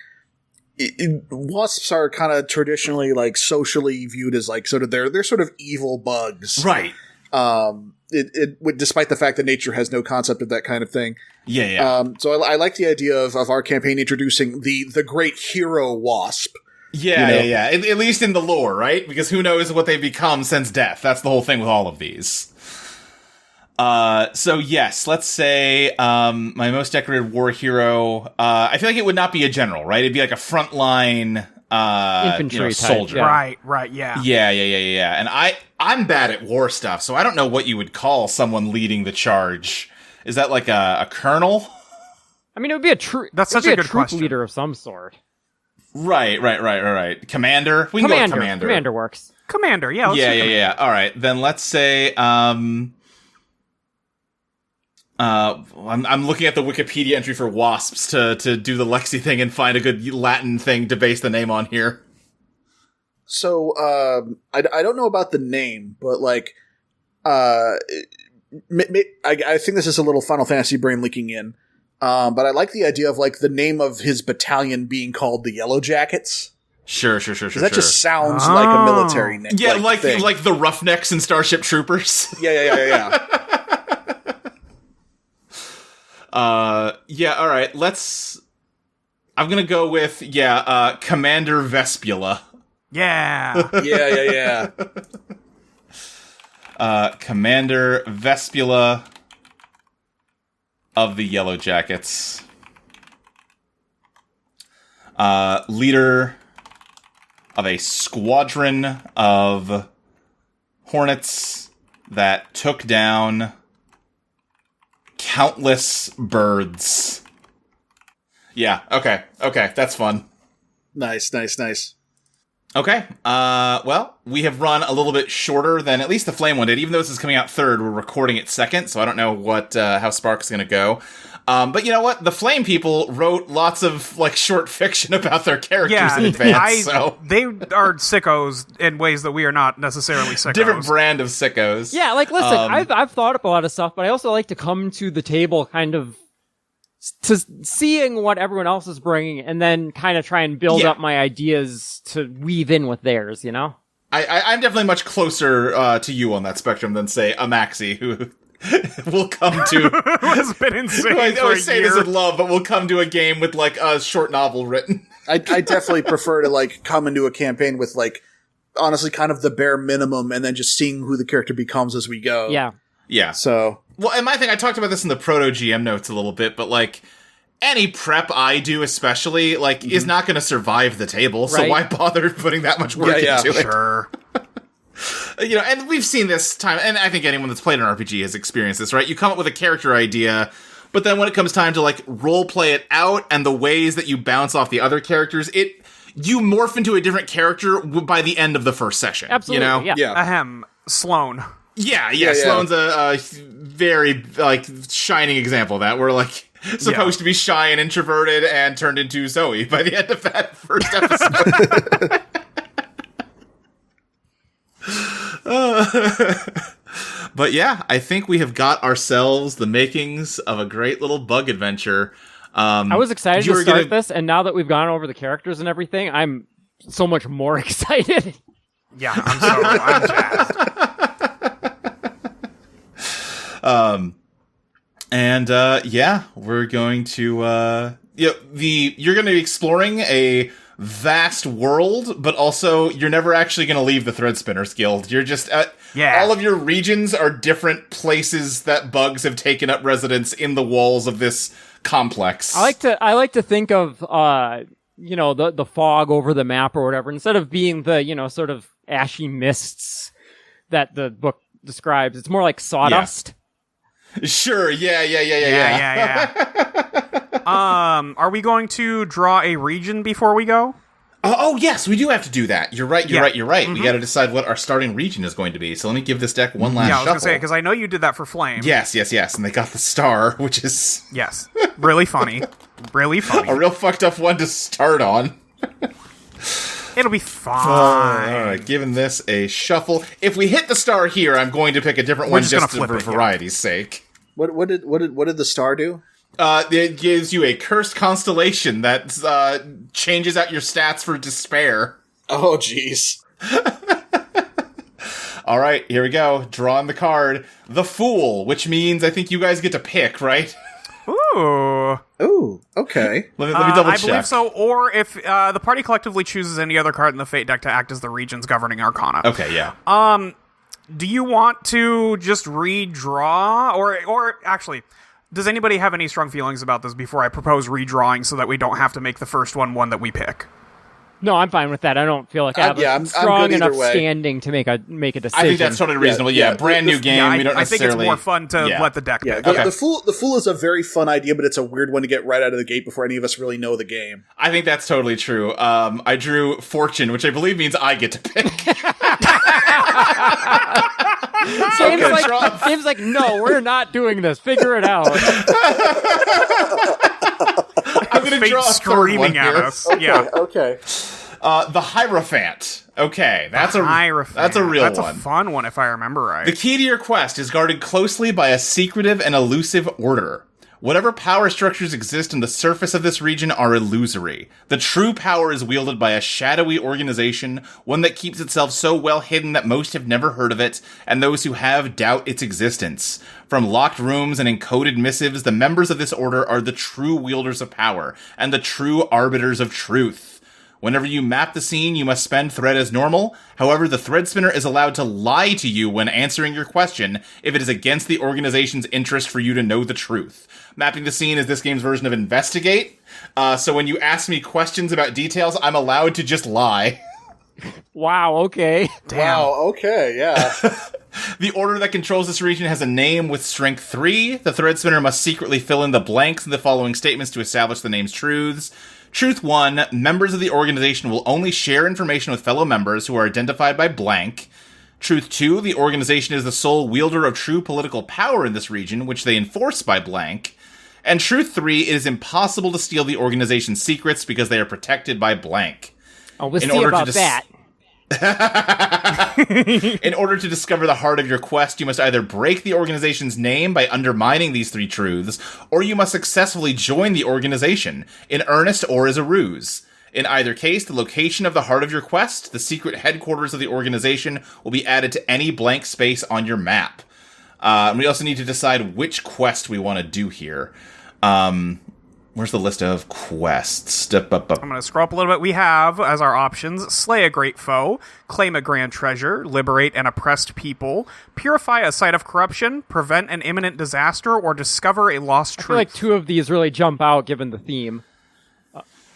wasps are kind of traditionally like socially viewed as like sort of they're sort of evil bugs, right? Despite the fact that nature has no concept of that kind of thing. Yeah. So I like the idea of our campaign introducing the great hero wasp. Yeah. At least in the lore, right? Because who knows what they become since death. That's the whole thing with all of these. So yes, let's say my most decorated war hero. I feel like it would not be a general, right? It'd be like a frontline infantry soldier. type, Right, yeah. Yeah. And I'm bad at war stuff, so I don't know what you would call someone leading the charge. Is that like a colonel? I mean, it would be a troop. That's such a good troop question. leader of some sort. Right. Commander? We can go with commander. Commander works. Commander, yeah. Yeah. All right, then let's say, I'm looking at the Wikipedia entry for wasps to do the Lexi thing and find a good Latin thing to base the name on here. So, I don't know about the name, but like, I think this is a little Final Fantasy brain leaking in. But I like the idea of like the name of his battalion being called the Yellow Jackets. Sure. That just sounds like a military name. Yeah, like the Roughnecks and Starship Troopers. Yeah. All right. I'm gonna go with Commander Vespula. Yeah. Yeah. Commander Vespula of the Yellow Jackets. Leader of a squadron of hornets that took down countless birds. Yeah, okay, that's fun. Nice. Okay, well, we have run a little bit shorter than at least the Flame one did. Even though this is coming out third, we're recording it second, so I don't know how Spark's gonna go. But you know what? The Flame people wrote lots of, like, short fiction about their characters in advance, so... They are sickos in ways that we are not necessarily sickos. Different brand of sickos. Yeah, like, listen, I've thought up a lot of stuff, but I also like to come to the table kind of to seeing what everyone else is bringing and then kind of try and build up my ideas to weave in with theirs, you know? I'm definitely much closer to you on that spectrum than, say, a Maxi, who will come to... Who has been insane I for a say year. this in love, but will come to a game with, like, a short novel written. I definitely prefer to, like, come into a campaign with, like, honestly kind of the bare minimum and then just seeing who the character becomes as we go. Yeah. So... Well, and my thing, I talked about this in the proto GM notes a little bit, but, like, any prep I do especially, like, is not going to survive the table, so why bother putting that much work into it? Sure. You know, and we've seen this time, and I think anyone that's played an RPG has experienced this, right? You come up with a character idea, but then when it comes time to, like, role-play it out, and the ways that you bounce off the other characters, you morph into a different character by the end of the first session. Absolutely, you know? yeah. Ahem. Sloane. Yeah, Sloane's a very, like, shining example of that. We're, like, supposed to be shy and introverted and turned into Zoe by the end of that first episode. But yeah, I think we have got ourselves the makings of a great little bug adventure. I was excited to start this, and now that we've gone over the characters and everything, I'm so much more excited. Yeah, I'm jazzed. We're going to you're going to be exploring a vast world, but also you're never actually going to leave the Threadspinners Guild. You're just all of your regions are different places that bugs have taken up residence in the walls of this complex. I like to think of the fog over the map or whatever, instead of being the sort of ashy mists that the book describes. It's more like sawdust. Sure. Yeah. Are we going to draw a region before we go? Oh, yes, we do have to do that. You're right. Mm-hmm. We got to decide what our starting region is going to be. So let me give this deck one last shuffle. Yeah, I was going to say, because I know you did that for Flame. Yes. And they got the star, which is... Yes. Really funny. Really funny. A real fucked up one to start on. It'll be fine. All right, giving this a shuffle. If we hit the star here, I'm going to pick a different one just for variety's sake. What did the star do? It gives you a cursed constellation that changes out your stats for despair. Oh, jeez. All right, here we go. Drawing the card. The Fool, which means I think you guys get to pick, right? Ooh, okay. Let me double check. I believe so, or if the party collectively chooses any other card in the Fate deck to act as the region's governing arcana. Okay, yeah. Do you want to just redraw, or actually... Does anybody have any strong feelings about this before I propose redrawing so that we don't have to make the first one that we pick? No, I'm fine with that. I don't feel like I have a strong enough standing to make a decision. I think that's totally reasonable. Yeah, brand new game. We don't necessarily... I think it's more fun to let the deck pick. The Fool is a very fun idea, but it's a weird one to get right out of the gate before any of us really know the game. I think that's totally true. I drew Fortune, which I believe means I get to pick. Game's like, no, we're not doing this. Figure it out. I'm going to draw a screaming at us. Okay. The Hierophant. Okay, that's a real one. That's a fun one, if I remember right. The key to your quest is guarded closely by a secretive and elusive order. Whatever power structures exist on the surface of this region are illusory. The true power is wielded by a shadowy organization, one that keeps itself so well hidden that most have never heard of it, and those who have doubt its existence. From locked rooms and encoded missives, the members of this order are the true wielders of power, and the true arbiters of truth. Whenever you map the scene, you must spend thread as normal. However, the Threadspinner is allowed to lie to you when answering your question if it is against the organization's interest for you to know the truth. Mapping the scene is this game's version of investigate. So when you ask me questions about details, I'm allowed to just lie. Wow, okay. Damn. Wow, okay, yeah. The order that controls this region has a name with strength 3. The Threadspinner must secretly fill in the blanks in the following statements to establish the name's truths. Truth 1, members of the organization will only share information with fellow members who are identified by blank. Truth 2, the organization is the sole wielder of true political power in this region, which they enforce by blank. And Truth 3, it is impossible to steal the organization's secrets because they are protected by blank. Oh, we'll see about that. In order to discover the heart of your quest, you must either break the organization's name by undermining these 3 truths, or you must successfully join the organization, in earnest or as a ruse. In either case, the location of the heart of your quest, the secret headquarters of the organization, will be added to any blank space on your map. And we also need to decide which quest we want to do here. Where's the list of quests? I'm going to scroll up a little bit. We have, as our options, slay a great foe, claim a grand treasure, liberate an oppressed people, purify a site of corruption, prevent an imminent disaster, or discover a lost truth. I feel like 2 of these really jump out given the theme.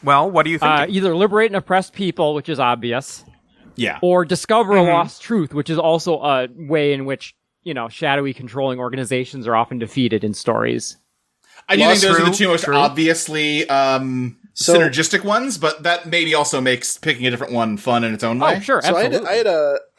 Well, what do you think? Either liberate an oppressed people, which is obvious. Yeah. Or discover a lost truth, which is also a way in which, shadowy controlling organizations are often defeated in stories. I do think those are the 2 most obviously synergistic ones, but that maybe also makes picking a different one fun in its own way. Oh, sure, so absolutely. I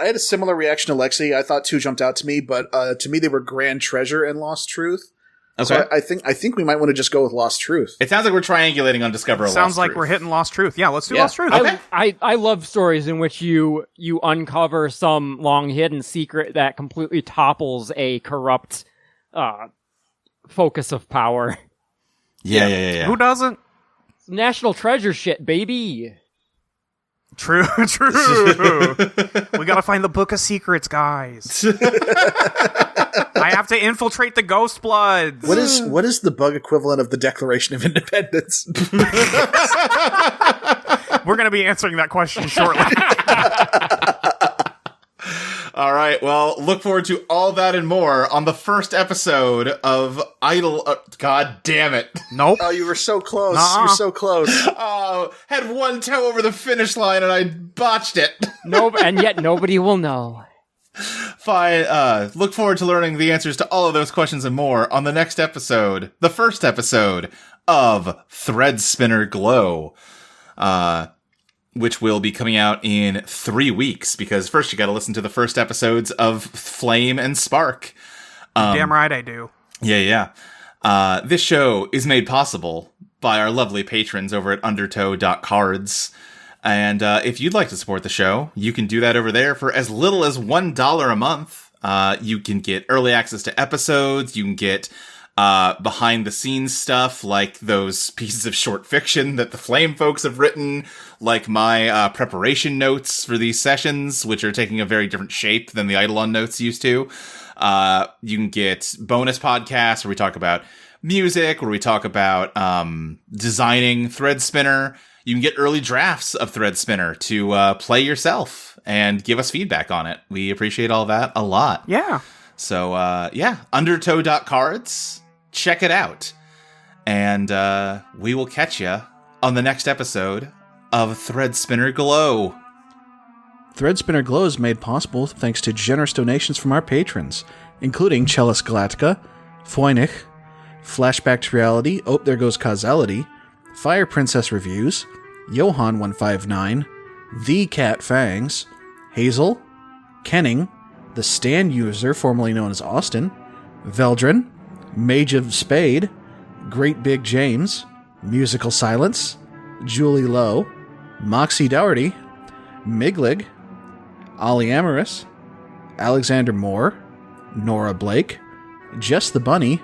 had a similar reaction to Lexi. I thought 2 jumped out to me, but to me they were Grand Treasure and Lost Truth. Okay. So I think we might want to just go with Lost Truth. It sounds like we're triangulating on Discover a Lost Truth. Sounds like we're hitting Lost Truth. Yeah, let's do Lost Truth. Okay. I love stories in which you uncover some long hidden secret that completely topples a corrupt focus of power. Yeah. Who doesn't? National treasure shit, baby. True. We gotta find the Book of Secrets, guys. I have to infiltrate the Ghost Bloods. What is the bug equivalent of the Declaration of Independence? We're gonna be answering that question shortly. All right, well, look forward to all that and more on the first episode of Idle... God damn it. Nope. Oh, you were so close. You're so close. Oh, had one toe over the finish line and I botched it. Nope, and yet nobody will know. Look forward to learning the answers to all of those questions and more on the next episode, the first episode of Threadspinner GLOW, which will be coming out in 3 weeks, because first you gotta listen to the first episodes of Flame and Spark. Damn right I do. Yeah. This show is made possible by our lovely patrons over at undertow.cards. And if you'd like to support the show, you can do that over there for as little as $1 a month. You can get early access to episodes. You can get behind the scenes stuff, like those pieces of short fiction that the Flame folks have written, like my preparation notes for these sessions, which are taking a very different shape than the Eidolon notes used to. You can get bonus podcasts where we talk about music, where we talk about designing Threadspinner. You can get early drafts of Threadspinner to play yourself and give us feedback on it. We appreciate all that a lot. Yeah. So, undertow.cards. Check it out. And we will catch you on the next episode of Threadspinner GLOW. Threadspinner GLOW is made possible thanks to generous donations from our patrons, including Chellis Galactica, Foynich, Flashback to Reality, Oh, There Goes Causality, Fire Princess Reviews, Johan159, The Cat Fangs, Hazel, Kenning, The Stand User, formerly known as Austin, Veldrin, Mage of Spade, Great Big James, Musical Silence, Julie Lowe, Moxie Dougherty, Miglig, Ollie Amorous, Alexander Moore, Nora Blake, Jess the Bunny,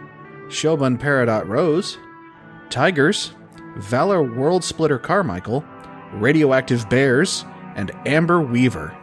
Shobun Peridot Rose, Tigers, Valor World Splitter Carmichael, Radioactive Bears, and Amber Weaver.